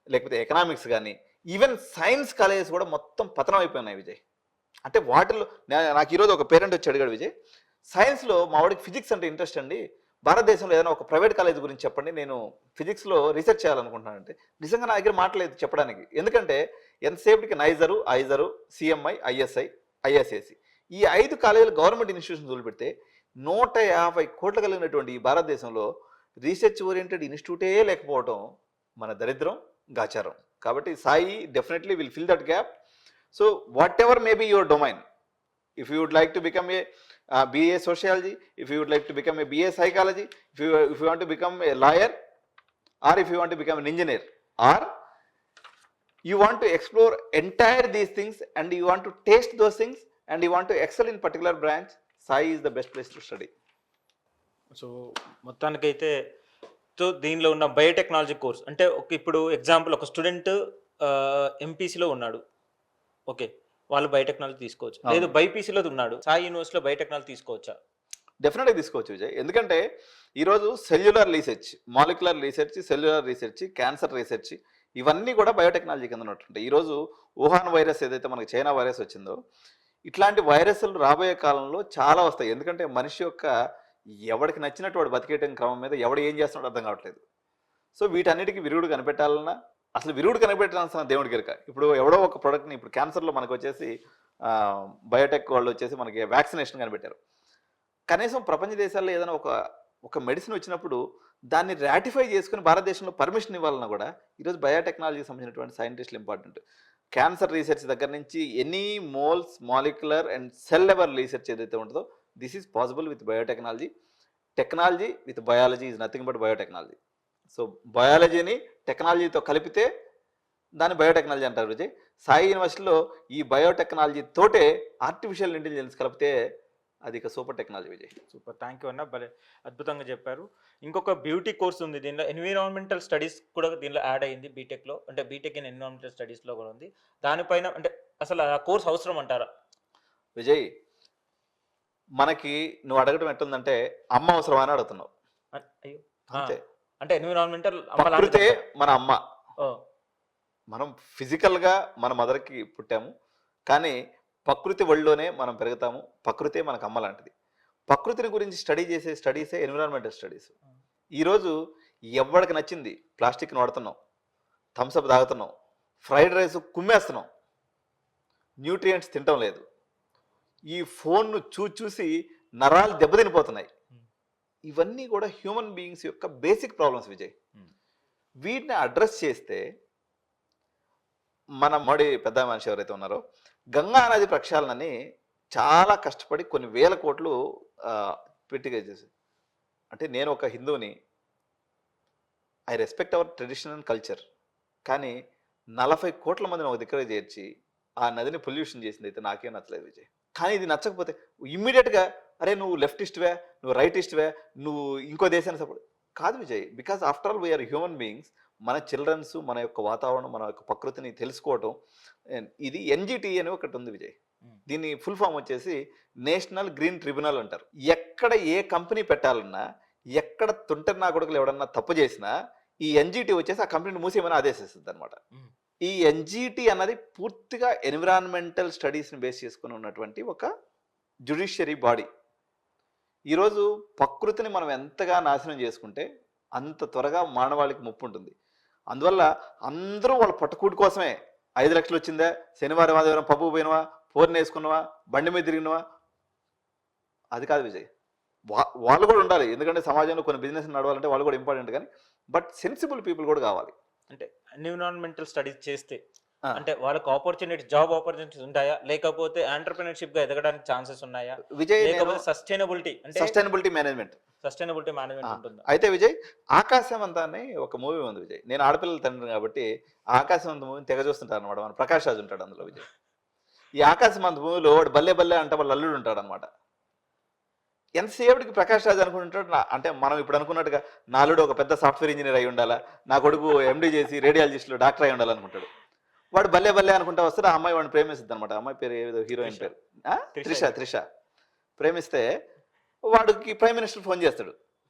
లేకపోతే ఎకనామిక్స్ కానీ, ఈవెన్ సైన్స్ కాలేజెస్ కూడా మొత్తం పతనం అయిపోయినాయి విజయ్. అంటే వాటిల్లో నాకు ఈరోజు ఒక పేరెంట్ వచ్చి అడిగాడు, విజయ్ సైన్స్లో మా వాడికి ఫిజిక్స్ అంటే ఇంట్రెస్ట్ అండి, భారతదేశంలో ఏదైనా ఒక ప్రైవేట్ కాలేజ్ గురించి చెప్పండి, నేను ఫిజిక్స్లో రీసెర్చ్ చేయాలనుకుంటున్నానంటే నిజంగా నా దగ్గర మాటలేదు చెప్పడానికి. ఎందుకంటే ఎంతసేపటికి నైజరు, ఐజరు, సిఎంఐ, ఐఎస్ఐ, ఐఎస్ఏసి ఈ 5 కాలేజీలు గవర్నమెంట్ ఇన్స్టిట్యూషన్స్ వదిలిపెడితే 150 కోట్లు కలిగినటువంటి ఈ భారతదేశంలో రీసెర్చ్ ఓరియంటెడ్ ఇన్స్టిట్యూటే లేకపోవడం మన దరిద్రం, గాచారం. కాబట్టి Sai definitely will fill that gap. So whatever may be your domain, if you would like to become a BA sociology, if you would like to become a BA psychology, if you want to become a lawyer, or if you want to become an engineer, or you want to explore entire these things and you want to taste those things and you want to excel in particular branch, Sai is the best place to study. So మొత్తానికైతే so దీనిలో ఉన్న biotechnology course అంటే ఇప్పుడు example ఒక student ఎంపీసీలో ఉన్నాడు, okay వాళ్ళు biotechnology తీసుకోవచ్చు, లేదు బైపీసీలో ఉన్నాడు, సాయి యూనివర్సిటీలో బయోటెక్నాలజీ తీసుకోవచ్చా? డెఫినెట్గా తీసుకోవచ్చు విజయ్. ఎందుకంటే ఈరోజు cellular research, molecular research, cellular research, cancer research ఇవన్నీ కూడా బయోటెక్నాలజీ కింద ఉన్నట్టుంటాయి. ఈరోజు వుహాన్ వైరస్ ఏదైతే మనకి చైనా వైరస్ వచ్చిందో, ఇట్లాంటి వైరస్లు రాబోయే కాలంలో చాలా వస్తాయి. ఎందుకంటే మనిషి యొక్క ఎవరికి నచ్చినట్టు వాడు బతికేయటం క్రమం మీద ఎవడు ఏం చేస్తున్నాడో అర్థం కావట్లేదు. సో వీటన్నిటికీ విరుగుడు కనిపెట్టాలన్నా అసలు విరుగుడు కనిపెట్టాల్సిన దేవుడికి ఎరుక. ఇప్పుడు ఎవడో ఒక ప్రోడక్ట్ని, ఇప్పుడు క్యాన్సర్లో మనకు వచ్చేసి బయోటెక్ వాళ్ళు వచ్చేసి మనకి వ్యాక్సినేషన్ కనిపెట్టారు. కనీసం ప్రపంచ దేశాల్లో ఏదైనా ఒక మెడిసిన్ వచ్చినప్పుడు దాన్ని రాటిఫై చేసుకుని భారతదేశంలో పర్మిషన్ ఇవ్వాలన్నా కూడా ఈరోజు బయోటెక్నాలజీకి సంబంధించినటువంటి సైంటిస్టులు ఇంపార్టెంట్. క్యాన్సర్ రీసెర్చ్ దగ్గర నుంచి any moles, molecular and cell level research ఏదైతే ఉంటుందో this is possible with biotechnology. Technology with biology is nothing but biotechnology. So బయాలజీని టెక్నాలజీతో కలిపితే దాన్ని బయోటెక్నాలజీ అంటారు విజయ్. సాయి యూనివర్సిటీలో ఈ బయోటెక్నాలజీ తోటే ఆర్టిఫిషియల్ ఇంటెలిజెన్స్ కలిపితే అది ఇక super technology Vijay. Super, thank you అన్న, భలే అద్భుతంగా చెప్పారు. ఇంకొక బ్యూటీ కోర్స్ ఉంది దీనిలో, ఎన్విరాన్మెంటల్ స్టడీస్ కూడా దీనిలో యాడ్ అయ్యింది బీటెక్లో, అంటే బీటెక్ ఇన్ ఎన్విరాన్మెంటల్ స్టడీస్లో కూడా ఉంది. దానిపైన అంటే అసలు ఆ కోర్స్ అవసరం అంటారా? విజయ్ మనకి నువ్వు అడగటం ఎట్టుందంటే అమ్మ అవసరమా అని అడుగుతున్నావు. అయ్యో అంతే, అంటే ఎన్విరాన్మెంటల్ ప్రకృతే మన అమ్మ. మనం ఫిజికల్గా మన మదర్కి పుట్టాము, కానీ ప్రకృతి ఒళ్ళోనే మనం పెరుగుతాము. ప్రకృతే మనకు అమ్మ లాంటిది. ప్రకృతిని గురించి స్టడీ చేసే స్టడీసే ఎన్విరాన్మెంటల్ స్టడీస్. ఈరోజు ఎవరికి నచ్చింది ప్లాస్టిక్ని వాడుతున్నాం, థమ్స్అప్ తాగుతున్నాం, ఫ్రైడ్ రైస్ కుమ్మేస్తున్నాం, న్యూట్రియంట్స్ తినటం లేదు. ఈ ఫోన్ను చూసి నరాలు దెబ్బతినిపోతున్నాయి. ఇవన్నీ కూడా హ్యూమన్ బీయింగ్స్ యొక్క బేసిక్ ప్రాబ్లమ్స్ విజయ్. వీటిని అడ్రస్ చేస్తే మన మోడీ పెద్ద మనిషి ఎవరైతే ఉన్నారో గంగా నది ప్రక్షాళనని చాలా కష్టపడి కొన్ని వేల కోట్లు పెట్టిగా చేసి, అంటే నేను ఒక హిందువుని, I respect our tradition and culture, కానీ 40 కోట్ల మందిని ఒక దగ్గర చేర్చి ఆ నదిని పొల్యూషన్ చేసింది అయితే నాకేం నచ్చలేదు విజయ్. కానీ ఇది నచ్చకపోతే ఇమ్మీడియట్గా అరే నువ్వు లెఫ్టిస్ట్వే, నువ్వు రైటిస్ట్వే, నువ్వు ఇంకో దేశాన్ని సపోర్ట్ కాదు Vijay. Because after all we are human beings. మన చిల్డ్రన్స్, మన యొక్క వాతావరణం, మన యొక్క ప్రకృతిని తెలుసుకోవటం, ఇది ఎన్జిటి అని ఒకటి ఉంది విజయ్. దీని ఫుల్ ఫామ్ వచ్చేసి నేషనల్ గ్రీన్ ట్రిబ్యునల్ అంటారు. ఎక్కడ ఏ కంపెనీ పెట్టాలన్నా, ఎక్కడ తుంటన్నా కొడుకులు ఎవడన్నా తప్పు చేసినా ఈ ఎన్జిటి వచ్చేసి ఆ కంపెనీని మూసేయమని ఆదేశిస్తుంది అనమాట. ఈ ఎన్జిటి అన్నది పూర్తిగా ఎన్విరాన్మెంటల్ స్టడీస్ని బేస్ చేసుకుని ఉన్నటువంటి ఒక జ్యుడిషియరీ బాడీ. ఈరోజు ప్రకృతిని మనం ఎంతగా నాశనం చేసుకుంటే అంత త్వరగా మానవాళికి ముప్పు ఉంటుంది. అందువల్ల అందరూ వాళ్ళ పట్టుకూటి కోసమే 5 లక్షలు వచ్చిందా, శనివారం ఆదివారం పబ్బు పోయినవా, ఫోన్ వేసుకున్నావా, బండి మీద తిరిగినవా, అది కాదు విజయ్. వాళ్ళు కూడా ఉండాలి, ఎందుకంటే సమాజంలో కొన్ని బిజినెస్ నడవాలంటే వాళ్ళు కూడా ఇంపార్టెంట్, కానీ బట్ సెన్సిబుల్ పీపుల్ కూడా కావాలి. అంటే ఎన్విరాన్మెంటల్ స్టడీస్ చేస్తే ఆ. అంటే వాళ్ళకి ఆపర్చునిటీస్, జాబ్ ఆపర్చునిటీస్ ఉంటాయా, లేకపోతే ఎంటర్‌ప్రెన్యూర్‌షిప్ గా ఎదగడానికి ఛాన్సెస్ ఉన్నాయా, విజయ్ లేకపోతే సస్టైనబిలిటీ అంటే సస్టైనబిలిటీ మేనేజ్మెంట్. సస్టైనబిలిటీ మేనేజ్మెంట్ ఉంటుందా? అయితే విజయ్, ఆకాశం అంతా అని ఒక మూవీ ఉంది విజయ్. నేను ఆడపిల్లల తండ్రి కాబట్టి ఆకాశం అంత మూవీని తెగ చూస్తుంటాను అనమాట. మన ప్రకాష్ రాజ్ ఉంటాడు అందులో విజయ్. ఈ ఆకాశం అంత మూవీలో వాడు బల్లే బల్లే అంటే వాళ్ళ అల్లుడు ఉంటాడు అనమాట. ఎంతసేపటికి ప్రకాష్ రాజ్ అనుకుంటుంటాడు అంటే మనం ఇప్పుడు అనుకున్నట్టుగా నా అల్లుడు ఒక పెద్ద సాఫ్ట్వేర్ ఇంజనీర్ అయి ఉండాలా, నా కొడుకు ఎండి చేసి రేడియాలజిస్ట్లో డాక్టర్ అయి ఉండాలనుకుంటాడు. వాడు బల్లే బల్లే అనుకుంటా వస్తే ఆ అమ్మాయి వాడిని ప్రేమిస్తుంది అనమాట. అమ్మాయి పేరు ఏదో హీరోయిన్ పేరు త్రిష. ప్రేమిస్తే వాడికి ప్రైమ్ మినిస్టర్ ఫోన్ చేస్తాడు.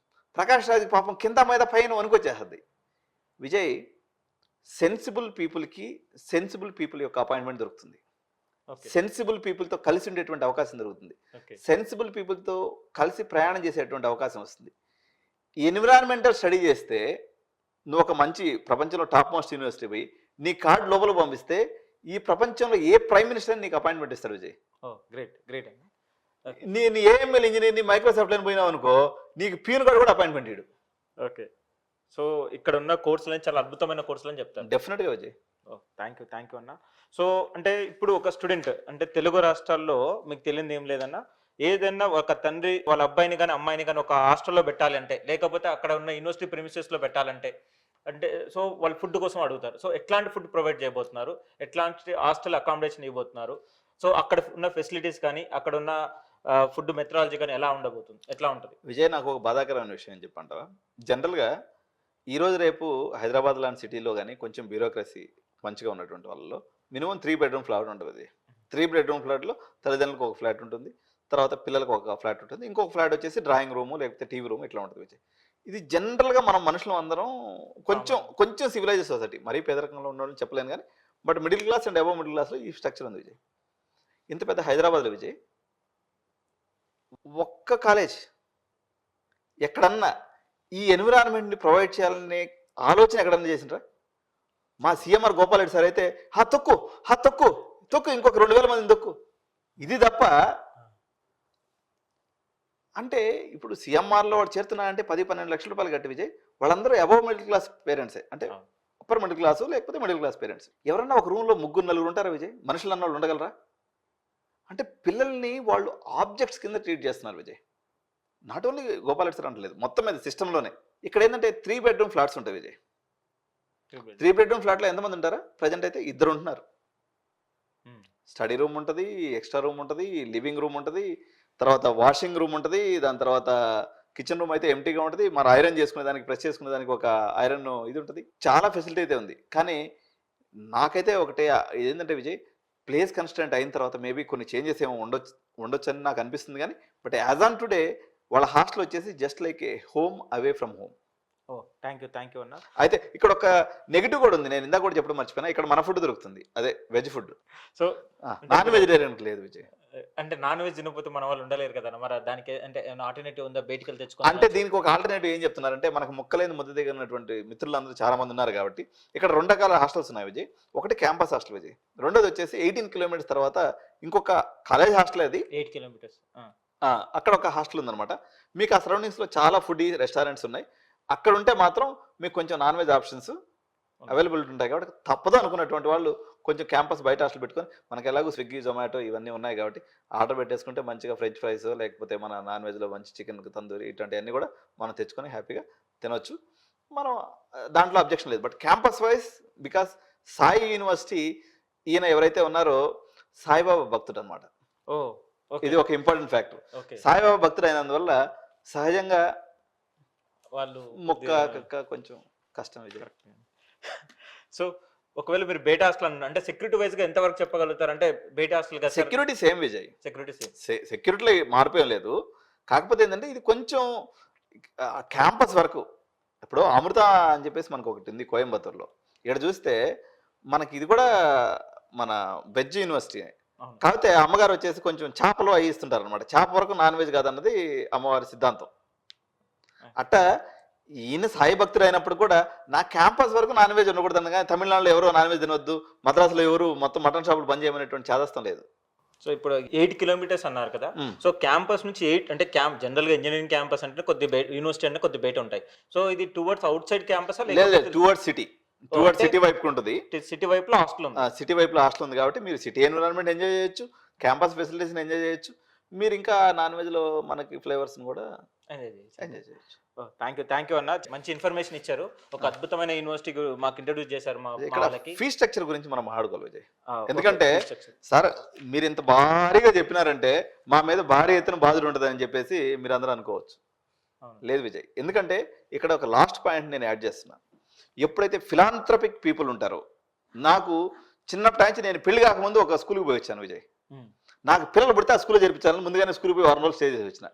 ప్రకాష్ రాజ్ పాపం కింద మీద పైన వణుకొచ్చేస్తుంది. విజయ్, సెన్సిబుల్ పీపుల్ యొక్క అపాయింట్మెంట్ దొరుకుతుంది. సెన్సిబుల్ పీపుల్తో కలిసి ఉండేటువంటి అవకాశం దొరుకుతుంది. సెన్సిబుల్ పీపుల్తో కలిసి ప్రయాణం చేసేటువంటి అవకాశం వస్తుంది. ఈ ఎన్విరాన్మెంటల్ స్టడీ చేస్తే నువ్వు ఒక మంచి ప్రపంచంలో టాప్ మోస్ట్ యూనివర్సిటీ పోయి నీ కార్డు లోపల పంపిస్తే ఈ ప్రపంచంలో ఏ ప్రైమ్ మినిస్టర్ నీకు అపాయింట్మెంట్ ఇస్తారు విజయ్. గ్రేట్ అండి. నీ ఏఎంఎల్ ఇంజనీర్ నీ మైక్రోసాఫ్ట్ అని పోయినావు అనుకో, నీకు పీన్ కార్డు కూడా అపాయింట్మెంట్ ఇడు. ఓకే, సో ఇక్కడ ఉన్న కోర్సులని చాలా అద్భుతమైన కోర్సులు అని చెప్తాను. డెఫినెట్గా విజయ్. థ్యాంక్ యూ అన్న. సో అంటే ఇప్పుడు ఒక స్టూడెంట్ అంటే తెలుగు రాష్ట్రాల్లో మీకు తెలియదు ఏం లేదన్నా, ఏదైనా ఒక తండ్రి వాళ్ళ అబ్బాయిని కానీ అమ్మాయిని కానీ ఒక హాస్టల్లో పెట్టాలి అంటే, లేకపోతే అక్కడ ఉన్న యూనివర్సిటీ ప్రిమిసెస్లో పెట్టాలంటే అంటే సో వాళ్ళు ఫుడ్ కోసం అడుగుతారు. సో ఎట్లాంటి ఫుడ్ ప్రొవైడ్ చేయబోతున్నారు, ఎట్లాంటి హాస్టల్ అకామిడేషన్ ఇవ్వబోతున్నారు, సో అక్కడ ఉన్న ఫెసిలిటీస్ కానీ అక్కడ ఉన్న ఫుడ్ మెథడాలజీ కానీ ఎలా ఉండబోతుంది, ఎట్లా ఉంటుంది? విజయ్, నాకు ఒక బాధాకరమైన విషయం ఏం చెప్పంటావా? జనరల్గా ఈరోజు రేపు హైదరాబాద్ లాంటి సిటీలో కానీ కొంచెం బ్యూరోక్రసీ మంచిగా ఉన్నటువంటి వాళ్ళలో మినిమం 3 బెడ్రూమ్ ఫ్లాట్ ఉంటుంది. 3 బెడ్రూమ్ ఫ్లాట్లో తల్లిదండ్రులకు ఒక ఫ్లాట్ ఉంటుంది, తర్వాత పిల్లలకు ఒక ఫ్లాట్ ఉంటుంది, ఇంకొక ఫ్లాట్ వచ్చేసి డ్రాయింగ్ రూము లేకపోతే టీవీ రూమ్ ఇట్లా ఉంటుంది విజయ్. ఇది జనరల్గా మనం మనుషులు అందరం కొంచెం సివిలైజ్డ్ సొసైటీ, మరీ పేదరికంలో ఉన్న వాళ్ళని చెప్పలేను కానీ but middle class and above middle క్లాస్లో ఈ స్ట్రక్చర్ ఉంది విజయ్. ఇంత పెద్ద హైదరాబాద్లో విజయ్ ఒక్క కాలేజ్ ఎక్కడన్నా ఈ ఎన్విరాన్మెంట్ని ప్రొవైడ్ చేయాలనే ఆలోచన ఎక్కడన్నా చేసిండ్రా? మా సీఎంఆర్ గోపాల్ రెడ్డి సార్ అయితే తొక్కు ఇంకొక 2000 మందిని తొక్కు, ఇది తప్ప. అంటే ఇప్పుడు సీఎంఆర్లో వాడు చేరుతున్నాడంటే 10-12 లక్షల రూపాయలు కట్టి విజయ్, వాళ్ళందరూ అబవ్ మిడిల్ క్లాస్ పేరెంట్సే, అంటే అప్పర్ మిడిల్ క్లాసు లేకపోతే మిడిల్ క్లాస్ పేరెంట్స్. ఎవరన్నా ఒక రూమ్లో 3-4 ఉంటారా విజయ్? మనుషులు అన్న వాళ్ళు ఉండగలరా? అంటే పిల్లల్ని వాళ్ళు ఆబ్జెక్ట్స్ కింద ట్రీట్ చేస్తున్నారు Vijay. Not only Gopal Reddy sir అంటలేదు, మొత్తం మీద సిస్టంలోనే. ఇక్కడ ఏంటంటే 3 బెడ్రూమ్ ఫ్లాట్స్ ఉంటాయి విజయ్. 3 బెడ్రూమ్ ఫ్లాట్లో ఎంతమంది ఉంటారా? ప్రజెంట్ అయితే 2 ఉంటున్నారు. స్టడీ రూమ్ ఉంటుంది, ఎక్స్ట్రా రూమ్ ఉంటుంది, లివింగ్ రూమ్ ఉంటుంది, తర్వాత వాషింగ్ రూమ్ ఉంటుంది, దాని తర్వాత కిచెన్ రూమ్ అయితే ఎంటీగా ఉంటుంది, మరి ఐరన్ చేసుకునే దానికి ప్రెస్ చేసుకునే దానికి ఒక ఐరన్ ఇది ఉంటుంది, చాలా ఫెసిలిటీ అయితే ఉంది. కానీ నాకైతే ఒకటే ఏంటంటే విజయ్, ప్లేస్ కన్స్టెంట్ అయిన తర్వాత మేబీ కొన్ని చేంజెస్ ఏమో ఉండొచ్చు అని నాకు అనిపిస్తుంది. కానీ బట్ యాజ్ ఆన్ టుడే వాళ్ళ హాస్టల్ వచ్చేసి just like A home away from home. Thank you అన్న. అయితే ఇక్కడ ఒక నెగిటివ్ కూడా ఉంది, నేను ఇందాక కూడా చెప్పడం మర్చిపోయినా. ఇక్కడ మన ఫుడ్ దొరుకుతుంది, అదే veg food. So non vegetarian లేదు విజయ్. అంటే నాన్ వెజ్ తినకపోతే మన వాళ్ళు ఉండలేరు కదా, మరి దానికి అంటే ఆల్టర్నేటివ్ ఉందా? బయటికి వెళ్ళి తెచ్చుకో. అంటే దీనికి ఒక ఆల్టర్నేటివ్ ఏం చెప్తున్నారంటే, మనకు ముక్కలేని ముద్ద దిగినటువంటి మిత్రులందరూ చాలా మంది ఉన్నారు కాబట్టి ఇక్కడ 2 రకాల హాస్టల్స్ ఉన్నాయి విజయ్. ఒకటి క్యాంపస్ హాస్టల్ విజయ్, రెండోది వచ్చేసి 18 కిలోమీటర్స్ తర్వాత ఇంకొక కాలేజ్ హాస్టల్, అది 8 కిలోమీటర్స్. అక్కడ ఒక హాస్టల్ ఉందన్నమాట. మీకు ఆ సరౌండింగ్స్లో చాలా ఫుడ్ రెస్టారెంట్స్ ఉన్నాయి. అక్కడ ఉంటే మాత్రం మీకు కొంచెం నాన్ వెజ్ ఆప్షన్స్ అవైలబిలిటీ ఉంటాయి కాబట్టి తప్పదు అనుకున్నటువంటి వాళ్ళు కొంచెం క్యాంపస్ బయట హాస్టల్ పెట్టుకొని, మనకి ఎలాగో స్విగ్గీ జొమాటో ఇవన్నీ ఉన్నాయి కాబట్టి ఆర్డర్ పెట్టేసుకుంటే మంచిగా ఫ్రెంచ్ ఫ్రైస్ లేకపోతే మన నాన్ వెజ్లో మంచి చికెన్ తందూరి ఇటువంటివన్నీ కూడా మనం తెచ్చుకొని హ్యాపీగా తినొచ్చు. మనం దాంట్లో అబ్జెక్షన్ లేదు. But campus wise because Sai university ఈయన ఎవరైతే ఉన్నారో సాయిబాబా భక్తుడు అనమాట. ఇది ఒక ఇంపార్టెంట్ ఫ్యాక్టర్. సాయిబాబా భక్తుడు అయినందువల్ల సహజంగా వాళ్ళు మొక్క కొంచెం కష్టం ఇది. సో ఒకవేళ మీరు బయట హాస్టల్ అంటే సెక్యూరిటీ వైజ్ గా ఎంత వరకు చెప్పగలుగుతారు? అంటే బయట హాస్టల్ గా సెక్యూరిటీ సేమ్ విజయ్, సెక్యూరిటీలో మార్పేం లేదు. కాకపోతే ఏంటంటే ఇది కొంచెం క్యాంపస్ వరకు. ఇప్పుడు అమృత అని చెప్పేసి మనకు ఒకటి ఉంది కోయంబత్తూరులో. ఇక్కడ చూస్తే మనకి ఇది కూడా మన వెజ్ యూనివర్సిటీ. కాకపోతే అమ్మగారు వచ్చేసి కొంచెం చేపలు అవి ఇస్తుంటారు అనమాట. చేప వరకు నాన్ వెజ్ కాదన్నది అమ్మవారి సిద్ధాంతం. అట్ట ఈయన సాయి భక్తుడు అయినప్పుడు కూడా నా క్యాంపస్ వరకు నాన్ వెజ్ ఉండకూడదు, కానీ తమిళనాడులో ఎవరో నాన్ వెజ్ తినొద్దు, మద్రాసులో ఎవరు మొత్తం మటన్ షాపులు బంద్ చేయమనేటువంటి చేదస్తం లేదు. సో ఇప్పుడు 8 కిలోమీటర్స్ అన్నారు కదా. సో క్యాంపస్ నుంచి 8 అంటే జనరల్ గా ఇంజనీరింగ్ క్యాంపస్ అంటే కొద్ది యూనివర్సిటీ అంటే కొద్ది బయట ఉంటాయి. సో ఇది టువర్డ్స్ అవుట్ సైడ్ క్యాంపస్ లేదు, టువర్డ్స్ సిటీ వైపు ఉంటుంది. సిటీ వైపులో హాస్టల్ ఉంది. సిటీ వైపులో హాస్టల్ ఉంది కాబట్టి మీరు సిటీ ఎన్విరాన్మెంట్ ఎంజాయ్ చేయొచ్చు, క్యాంపస్ ఫెసిలిటీస్ని ఎంజాయ్ చేయొచ్చు, మీరు ఇంకా నాన్ వెజ్లో మనకి ఫ్లేవర్స్ని కూడా ఎంజాయ్ చేయొచ్చు. థ్యాంక్ యూ అన్న, మంచి ఇన్ఫర్మేషన్ ఇచ్చారు. ఒక అద్భుతమైన యూనివర్సిటీ మాకు ఇంట్రడ్యూస్ చేశారు మా వాళ్ళకి. ఫీ స్ట్రక్చర్ గురించి మనం మాట్లాడుకోవాలి విజయ్. ఎందుకంటే సార్ మీరు ఇంత భారీగా చెప్పినారంటే మా మీద భారీ ఎత్తున బాధలు ఉంటుంది అని చెప్పేసి మీరు అందరూ అనుకోవచ్చు. లేదు విజయ్, ఎందుకంటే ఇక్కడ ఒక లాస్ట్ పాయింట్ నేను యాడ్ చేస్తున్నా. ఎప్పుడైతే ఫిలాంథ్రపిక్ పీపుల్ ఉంటారో, నాకు చిన్నప్పటి నుంచి నేను పెళ్లి కాకముందు ఒక స్కూల్కి పోయి వచ్చాను విజయ్. నాకు పిల్లలు పుడితే ఆ స్కూల్లో చేర్పించాలని ముందుగానే స్కూల్కి పోయి 1 రోజులు స్టే చేసి వచ్చిన.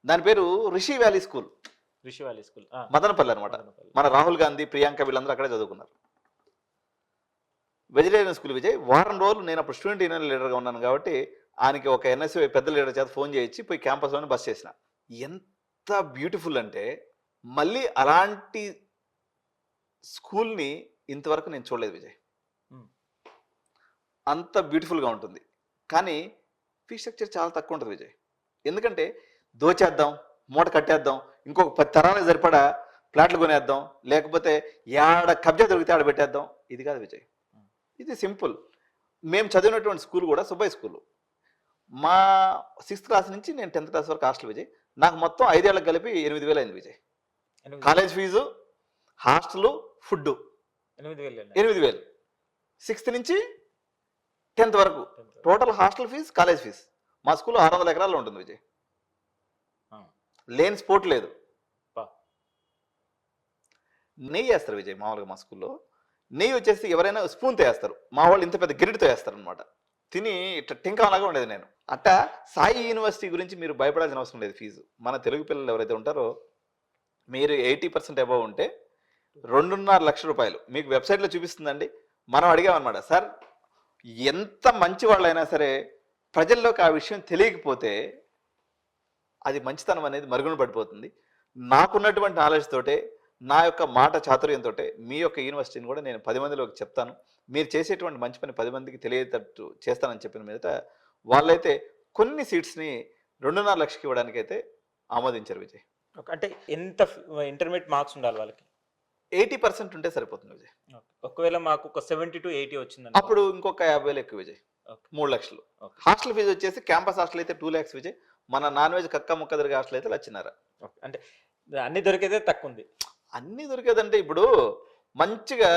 దాని పేరు రిషి వ్యాలీ స్కూల్, మదనపల్లి అనమాట. మన రాహుల్ గాంధీ, ప్రియాంక వీళ్ళందరూ అక్కడే చదువుకున్నారు. Vegetarian school Vijay. వారం రోజులు నేను అప్పుడు స్టూడెంట్ యూనియన్ లీడర్గా ఉన్నాను కాబట్టి ఆయనకి ఒక ఎన్ఎస్యూ పెద్ద లీడర్ చేత ఫోన్ చేయించి పోయి క్యాంపస్లోనే బస్ చేసిన. ఎంత బ్యూటిఫుల్ అంటే మళ్ళీ అలాంటి స్కూల్ని ఇంతవరకు నేను చూడలేదు విజయ్. అంత బ్యూటిఫుల్గా ఉంటుంది. కానీ ఫీ స్ట్రక్చర్ చాలా తక్కువ ఉంటుంది విజయ్. ఎందుకంటే దోచేద్దాం, మూట కట్టేద్దాం, ఇంకొక 10 తరాలకు సరిపడా ప్లాట్లు కొనేద్దాం, లేకపోతే ఏడ కబ్జా దొరికితే ఆడ పెట్టేద్దాం. ఇది కాదు విజయ్, ఇది సింపుల్. మేము చదివినటువంటి స్కూల్ కూడా సుబ్బయ్య స్కూల్. మా 6th క్లాస్ నుంచి నేను 10th క్లాస్ వరకు హాస్టల్ విజయ్. నాకు మొత్తం 5 ఏళ్ళకి కలిపి 8,000 అయింది Vijay. College fees, hostel, food 8,000. 6th నుంచి 10th వరకు total hostel fees, college fees. మా స్కూల్లో 600 ఎకరాల్లో ఉంటుంది విజయ్. లేని స్పోర్ట్ లేదు. నెయ్యి వేస్తారు విజయ్ మామూలుగా మా స్కూల్లో. నెయ్యి వచ్చేసి ఎవరైనా స్పూన్తో వేస్తారు, మా వాళ్ళు ఇంత పెద్ద గిరిటితో వేస్తారు అనమాట. తిని ఇట్లా టింకాలాగా ఉండేది నేను. అట్టా సాయి యూనివర్సిటీ గురించి మీరు భయపడాల్సిన అవసరం లేదు. ఫీజు మన తెలుగు పిల్లలు ఎవరైతే ఉంటారో, మీరు 80% అబవ్ ఉంటే 2.5 లక్షల రూపాయలు మీకు వెబ్సైట్లో చూపిస్తుందండి. మనం అడిగామన్నమాట, సార్ ఎంత మంచి వాళ్ళైనా సరే ప్రజల్లోకి ఆ విషయం తెలియకపోతే అది మంచితనం అనేది మరుగున పడిపోతుంది. నాకున్నటువంటి నాలెడ్జ్ తోటే, నా యొక్క మాట చాతుర్యంతో మీ యొక్క యూనివర్సిటీని కూడా నేను 10 మందిలోకి చెప్తాను. మీరు చేసేటువంటి మంచి పని 10 మందికి తెలియేటట్టు చేస్తానని చెప్పిన మీదట వాళ్ళైతే కొన్ని సీట్స్ని 2.5 లక్షకి ఇవ్వడానికి అయితే ఆమోదించారు విజయ్. అంటే ఎంత ఇంటర్మీడియట్ మార్క్స్ ఉండాలి వాళ్ళకి? 80% ఉంటే సరిపోతుంది విజయ్. ఒకవేళ మాకు ఒక 70 to 80 వచ్చింది, అప్పుడు ఇంకొక 50,000 ఎక్కువ విజయ్, 3 లక్షలు. హాస్టల్ ఫీజు వచ్చేసి క్యాంపస్ హాస్టల్ అయితే 2 lakhs విజయ్. మన నాన్ వెజ్ కక్క ముక్క దొరికే హాస్టల్ అయితే 1,00,000. అంటే అన్ని దొరికేదే తక్కువ ఉంది. అన్ని దొరికేదంటే ఇప్పుడు మంచిగా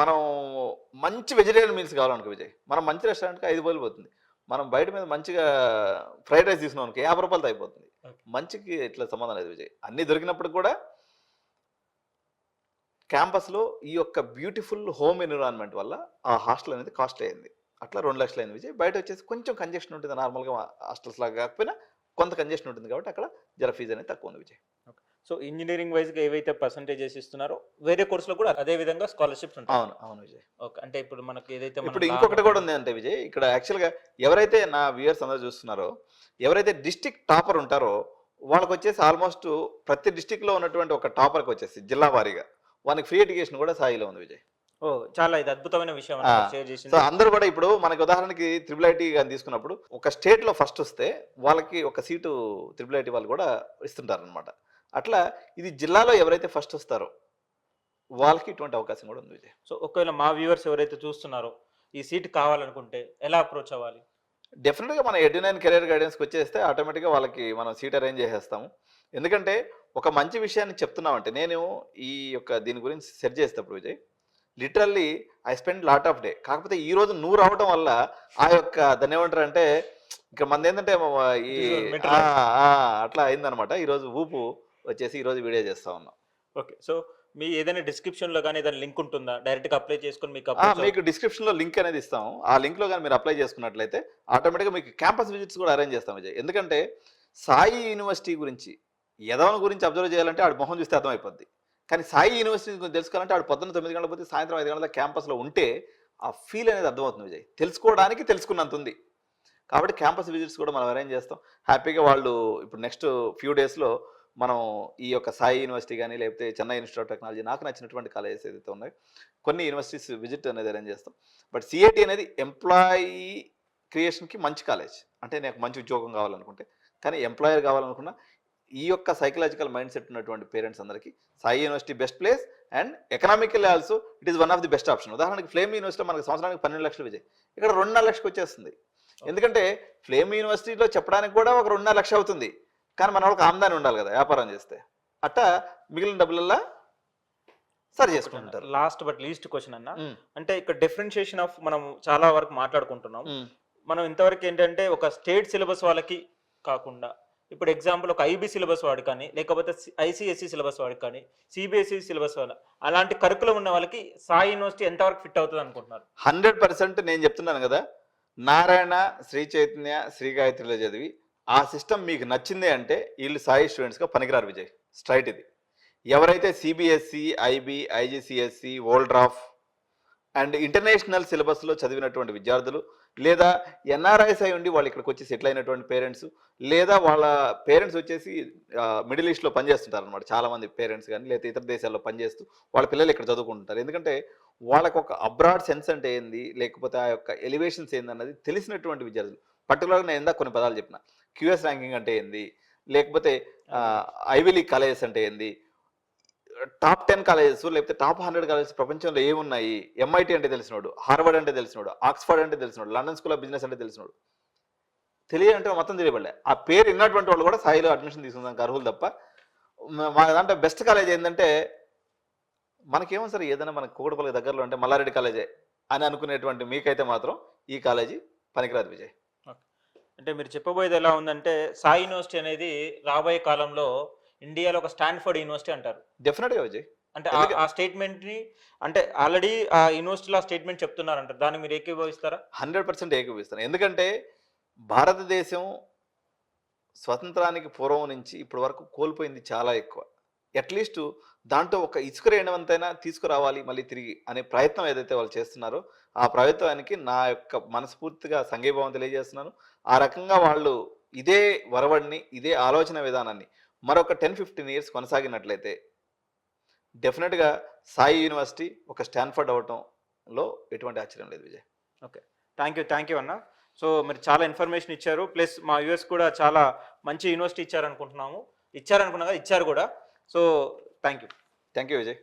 మనం మంచి వెజిటేరియన్ మీల్స్ కావాలనుకో విజయ్, మనం మంచి రెస్టారెంట్కి 5,000 పోతుంది. మనం బయట మీద మంచిగా ఫ్రైడ్ రైస్ తీసుకున్నాం అనుకో 50 రూపాయలతో అయిపోతుంది. మంచికి ఇట్లా సంబంధం లేదు విజయ్. అన్ని దొరికినప్పుడు కూడా క్యాంపస్లో ఈ యొక్క బ్యూటిఫుల్ హోమ్ ఎన్విరాన్మెంట్ వల్ల ఆ హాస్టల్ అనేది కాస్ట్లీ అయింది. అట్లా 2 లక్షలు అయింది విజయ్. బయట వచ్చేసి కొంచెం కంజెషన్ ఉంటుంది, నార్మల్గా హాస్టల్స్ లాగా కాకపోయినా కొంత కంజెషన్ ఉంటుంది కాబట్టి అక్కడ జర ఫీజు అనేది తక్కువ ఉంది విజయ్. సో ఇంజనీరింగ్ వైజ్గా ఏవైతే పర్సంటేజెస్ ఇస్తున్నారో వేరే కోర్సులో కూడా అదే విధంగా స్కాలర్షిప్స్ ఉంటాయి. అవును విజయ్. ఓకే, అంటే ఇప్పుడు మనకి ఏదైతే ఇప్పుడు ఇంకొకటి కూడా ఉంది అంటే విజయ్, ఇక్కడ యాక్చువల్గా ఎవరైతే నా వ్యూయర్స్ అందరూ చూస్తున్నారో, ఎవరైతే డిస్టిక్ టాపర్ ఉంటారో వాళ్ళకి వచ్చేసి ఆల్మోస్ట్ ప్రతి డిస్టిక్లో ఉన్నటువంటి ఒక టాపర్కి వచ్చేసి జిల్లా వారీగా వాళ్ళకి ఫ్రీ ఎడ్యుకేషన్ కూడా సాయిలో ఉంది విజయ్. చాలా ఇది అద్భుతమైన విషయం షేర్ చేసి. సో అందరూ కూడా ఇప్పుడు మనకి ఉదాహరణకి IIIT కానీ తీసుకున్నప్పుడు ఒక స్టేట్లో ఫస్ట్ వస్తే వాళ్ళకి ఒక సీటు IIIT వాళ్ళు కూడా ఇస్తుంటారు అనమాట. అట్లా ఇది జిల్లాలో ఎవరైతే ఫస్ట్ వస్తారో వాళ్ళకి ఇటువంటి అవకాశం కూడా ఉంది విజయ్. సో ఒకవేళ మా వ్యూవర్స్ ఎవరైతే చూస్తున్నారో ఈ సీట్ కావాలనుకుంటే ఎలా అప్రోచ్ అవ్వాలి? డెఫినెట్గా మన ఎడ్యునైన్ కెరీర్ గైడెన్స్కి వచ్చేస్తే ఆటోమేటిక్గా వాళ్ళకి మనం సీట్ అరేంజ్ చేసేస్తాము. ఎందుకంటే ఒక మంచి విషయాన్ని చెప్తున్నామంటే, నేను ఈ యొక్క దీని గురించి సెర్చ్ చేసేటప్పుడు Vijay literally I spend lot of day. కాకపోతే ఈ రోజు నువ్వు రావటం వల్ల ఆ యొక్క దాన్ని ఏమంటారు అంటే ఇక్కడ మనది ఏంటంటే ఈ అట్లా అయిందనమాట. ఈరోజు ఊపు వచ్చేసి ఈరోజు వీడియో చేస్తా ఉన్నాం. ఓకే, సో మీ ఏదైనా డిస్క్రిప్షన్లో కానీ ఏదైనా లింక్ ఉంటుందా? డైరెక్ట్గా అప్లై చేసుకుని మీకు డిస్క్రిప్షన్లో లింక్ అనేది ఇస్తాము. ఆ లింక్లో కానీ మీరు అప్లై చేసుకున్నట్లయితే ఆటోమేటిక్గా మీకు క్యాంపస్ విజిట్స్ కూడా అరేంజ్ చేస్తాం విజయ్. ఎందుకంటే సాయి యూనివర్సిటీ గురించి ఎదవన గురించి అబ్జర్వ్ చేయాలంటే ఆడు మొహం చూస్తే అర్థమైపోద్ది. కానీ సాయి యూనివర్సిటీ గురించి తెలుసుకోవాలంటే ఆడు పొద్దున్న 9 గంటల పోతే సాయంత్రం 5 గంటల క్యాంపస్లో ఉంటే ఆ ఫీల్ అనేది అర్థమవుతుంది విజయ్. తెలుసుకోవడానికి తెలుసుకున్నంత ఉంది కాబట్టి క్యాంపస్ విజిట్స్ కూడా మనం అరేంజ్ చేస్తాం. హ్యాపీగా వాళ్ళు ఇప్పుడు నెక్స్ట్ ఫ్యూ డేస్లో మనం ఈ యొక్క సాయి యూనివర్సిటీ కానీ లేకపోతే చెన్నై ఇన్స్టిట్యూట్ ఆఫ్ టెక్నాలజీ నాకు నచ్చినటువంటి కాలేజెస్ ఏదైతే ఉన్నాయో కొన్ని యూనివర్సిటీస్ విజిట్ అనేది అరేంజ్ చేస్తాం. బట్ సిఐటి అనేది ఎంప్లాయీ క్రియేషన్కి మంచి కాలేజ్. అంటే నాకు మంచి ఉద్యోగం కావాలనుకుంటే, కానీ ఎంప్లాయర్ కావాలనుకున్న ఈ యొక్క సైకలాజికల్ మైండ్ సెట్ ఉన్నటువంటి పేరెంట్స్ అందరికీ Sai university best place and economical also it is one of the best option. ఉదాహరణకి ఫ్లేమ్ యూనివర్సిటీలో మనకి సంవత్సరానికి 12 లక్షలు విజయ్, ఇక్కడ 2.5 లక్షలకు వచ్చేస్తుంది. ఎందుకంటే ఫ్లేమ్ యూనివర్సిటీలో చెప్పడానికి కూడా ఒక 2.5 లక్ష అవుతుంది, కానీ మన వాళ్ళకి ఆమ్దాని ఉండాలి కదా వ్యాపారం చేస్తే. అట్టా మిగిలిన డబ్బులల్లా సరి చేసుకుంటారు. లాస్ట్ బట్ లీస్ట్ క్వశ్చన్ అన్న, అంటే ఇక్కడ డిఫరెన్షియేషన్ ఆఫ్ మనం చాలా వరకు మాట్లాడుకుంటున్నాం. మనం ఇంతవరకు ఏంటంటే ఒక స్టేట్ సిలబస్ వాళ్ళకి కాకుండా ఇప్పుడు ఎగ్జాంపుల్ ఒక ఐబీ సిలబస్ వాడు కానీ లేకపోతే ఐసిఎస్సి సిలబస్ వాడికి కానీ సిబిఎస్ఈ సిలబస్ వాళ్ళ అలాంటి కరికులం ఉన్న వాళ్ళకి సాయి యూనివర్సిటీ ఎంతవరకు ఫిట్ అవుతుంది అనుకుంటున్నారు? 100% నేను చెప్తున్నాను కదా, నారాయణ, శ్రీ చైతన్య, శ్రీ గాయత్రిలో చదివి ఆ సిస్టమ్ మీకు నచ్చింది అంటే వీళ్ళు సాయి స్టూడెంట్స్గా పనికిరారు విజయ్. స్ట్రైట్ ఇది. ఎవరైతే సిబిఎస్ఈ, ఐబీ, ఐజిసిఎస్సి, వరల్డ్ డ్రాఫ్ అండ్ ఇంటర్నేషనల్ సిలబస్లో చదివినటువంటి విద్యార్థులు, లేదా ఎన్ఆర్ఐస్ అయి ఉండి వాళ్ళు ఇక్కడికి వచ్చి సెటిల్ అయినటువంటి పేరెంట్స్, లేదా వాళ్ళ పేరెంట్స్ వచ్చేసి మిడిల్ ఈస్ట్లో పనిచేస్తుంటారు అనమాట. చాలామంది పేరెంట్స్ కానీ లేదా ఇతర దేశాల్లో పనిచేస్తూ వాళ్ళ పిల్లలు ఇక్కడ చదువుకుంటుంటారు. ఎందుకంటే వాళ్ళకు ఒక అబ్రాడ్ సెన్స్ అంటే ఏంది, లేకపోతే ఆ యొక్క ఎలివేషన్స్ ఏంది అన్నది తెలిసినటువంటి విద్యార్థులు. పర్టికులర్గా నేను ఇందాక కొన్ని పదాలు చెప్పిన, క్యూఎస్ ర్యాంకింగ్ అంటే ఏంది, లేకపోతే ఐవీ లీగ్ కాలేజెస్ అంటే ఏంది, టాప్ 10 కాలేజెస్ లేకపోతే టాప్ 100 కాలేజెస్ ప్రపంచంలో ఏమున్నాయి, ఎంఐటి అంటే తెలిసినోడు, హార్వర్డ్ అంటే తెలిసినోడు, ఆక్స్ఫర్డ్ అంటే తెలిసినోడు, లండన్ స్కూల్ ఆఫ్ బిజినెస్ అంటే తెలిసినోడు, తెలియాలంటే మొత్తం తెలియబడలే. ఆ పేరు విన్నటువంటి వాళ్ళు కూడా సాయిలో అడ్మిషన్ తీసుకుందానికి అర్హులు తప్ప. మా దాంట్లో బెస్ట్ కాలేజ్ ఏంటంటే మనకేమో సరే ఏదైనా మనకు కూకటపల్లి దగ్గరలో అంటే మల్లారెడ్డి కాలేజే అని అనుకునేటువంటి మీకైతే మాత్రం ఈ కాలేజీ పనికిరాదు విజయ్. అంటే మీరు చెప్పబోయేది ఎలా ఉందంటే సాయి యూనివర్సిటీ అనేది రాబోయే కాలంలో ఇండియాలో ఒక స్టాన్ఫర్డ్ యూనివర్సిటీ అంటారు. డెఫినెట్గా విజయ్. అంటే ఆ స్టేట్మెంట్ ని అంటే ఆల్రెడీ ఆ యూనివర్సిటీలో ఆ స్టేట్మెంట్ చెప్తున్నారంటారు, దాన్ని మీరు ఏకీభవిస్తారా? 100% ఏకీభవిస్తాను. ఎందుకంటే భారతదేశం స్వతంత్రానికి పూర్వం నుంచి ఇప్పటి వరకు కోల్పోయింది చాలా ఎక్కువ. అట్లీస్ట్ దాంట్లో ఒక ఇసుక రేణువంతైనా తీసుకురావాలి మళ్ళీ తిరిగి అనే ప్రయత్నం ఏదైతే వాళ్ళు చేస్తున్నారో ఆ ప్రయత్నానికి నా యొక్క మనస్ఫూర్తిగా సంఘీభావం తెలియజేస్తున్నాను. ఆ రకంగా వాళ్ళు ఇదే వరవడిని, ఇదే ఆలోచన విధానాన్ని మరొక 10-15 ఇయర్స్ కొనసాగినట్లయితే డెఫినెట్గా సాయి యూనివర్సిటీ ఒక స్టాన్ఫర్డ్ అవటంలో ఎటువంటి ఆశ్చర్యం లేదు విజయ్. ఓకే, థ్యాంక్ యూ అన్న. సో మీరు చాలా ఇన్ఫర్మేషన్ ఇచ్చారు, ప్లస్ మా యూఎస్ కూడా చాలా మంచి యూనివర్సిటీ ఇచ్చారనుకుంటున్నాము. ఇచ్చారు కూడా. So thank you Vijay.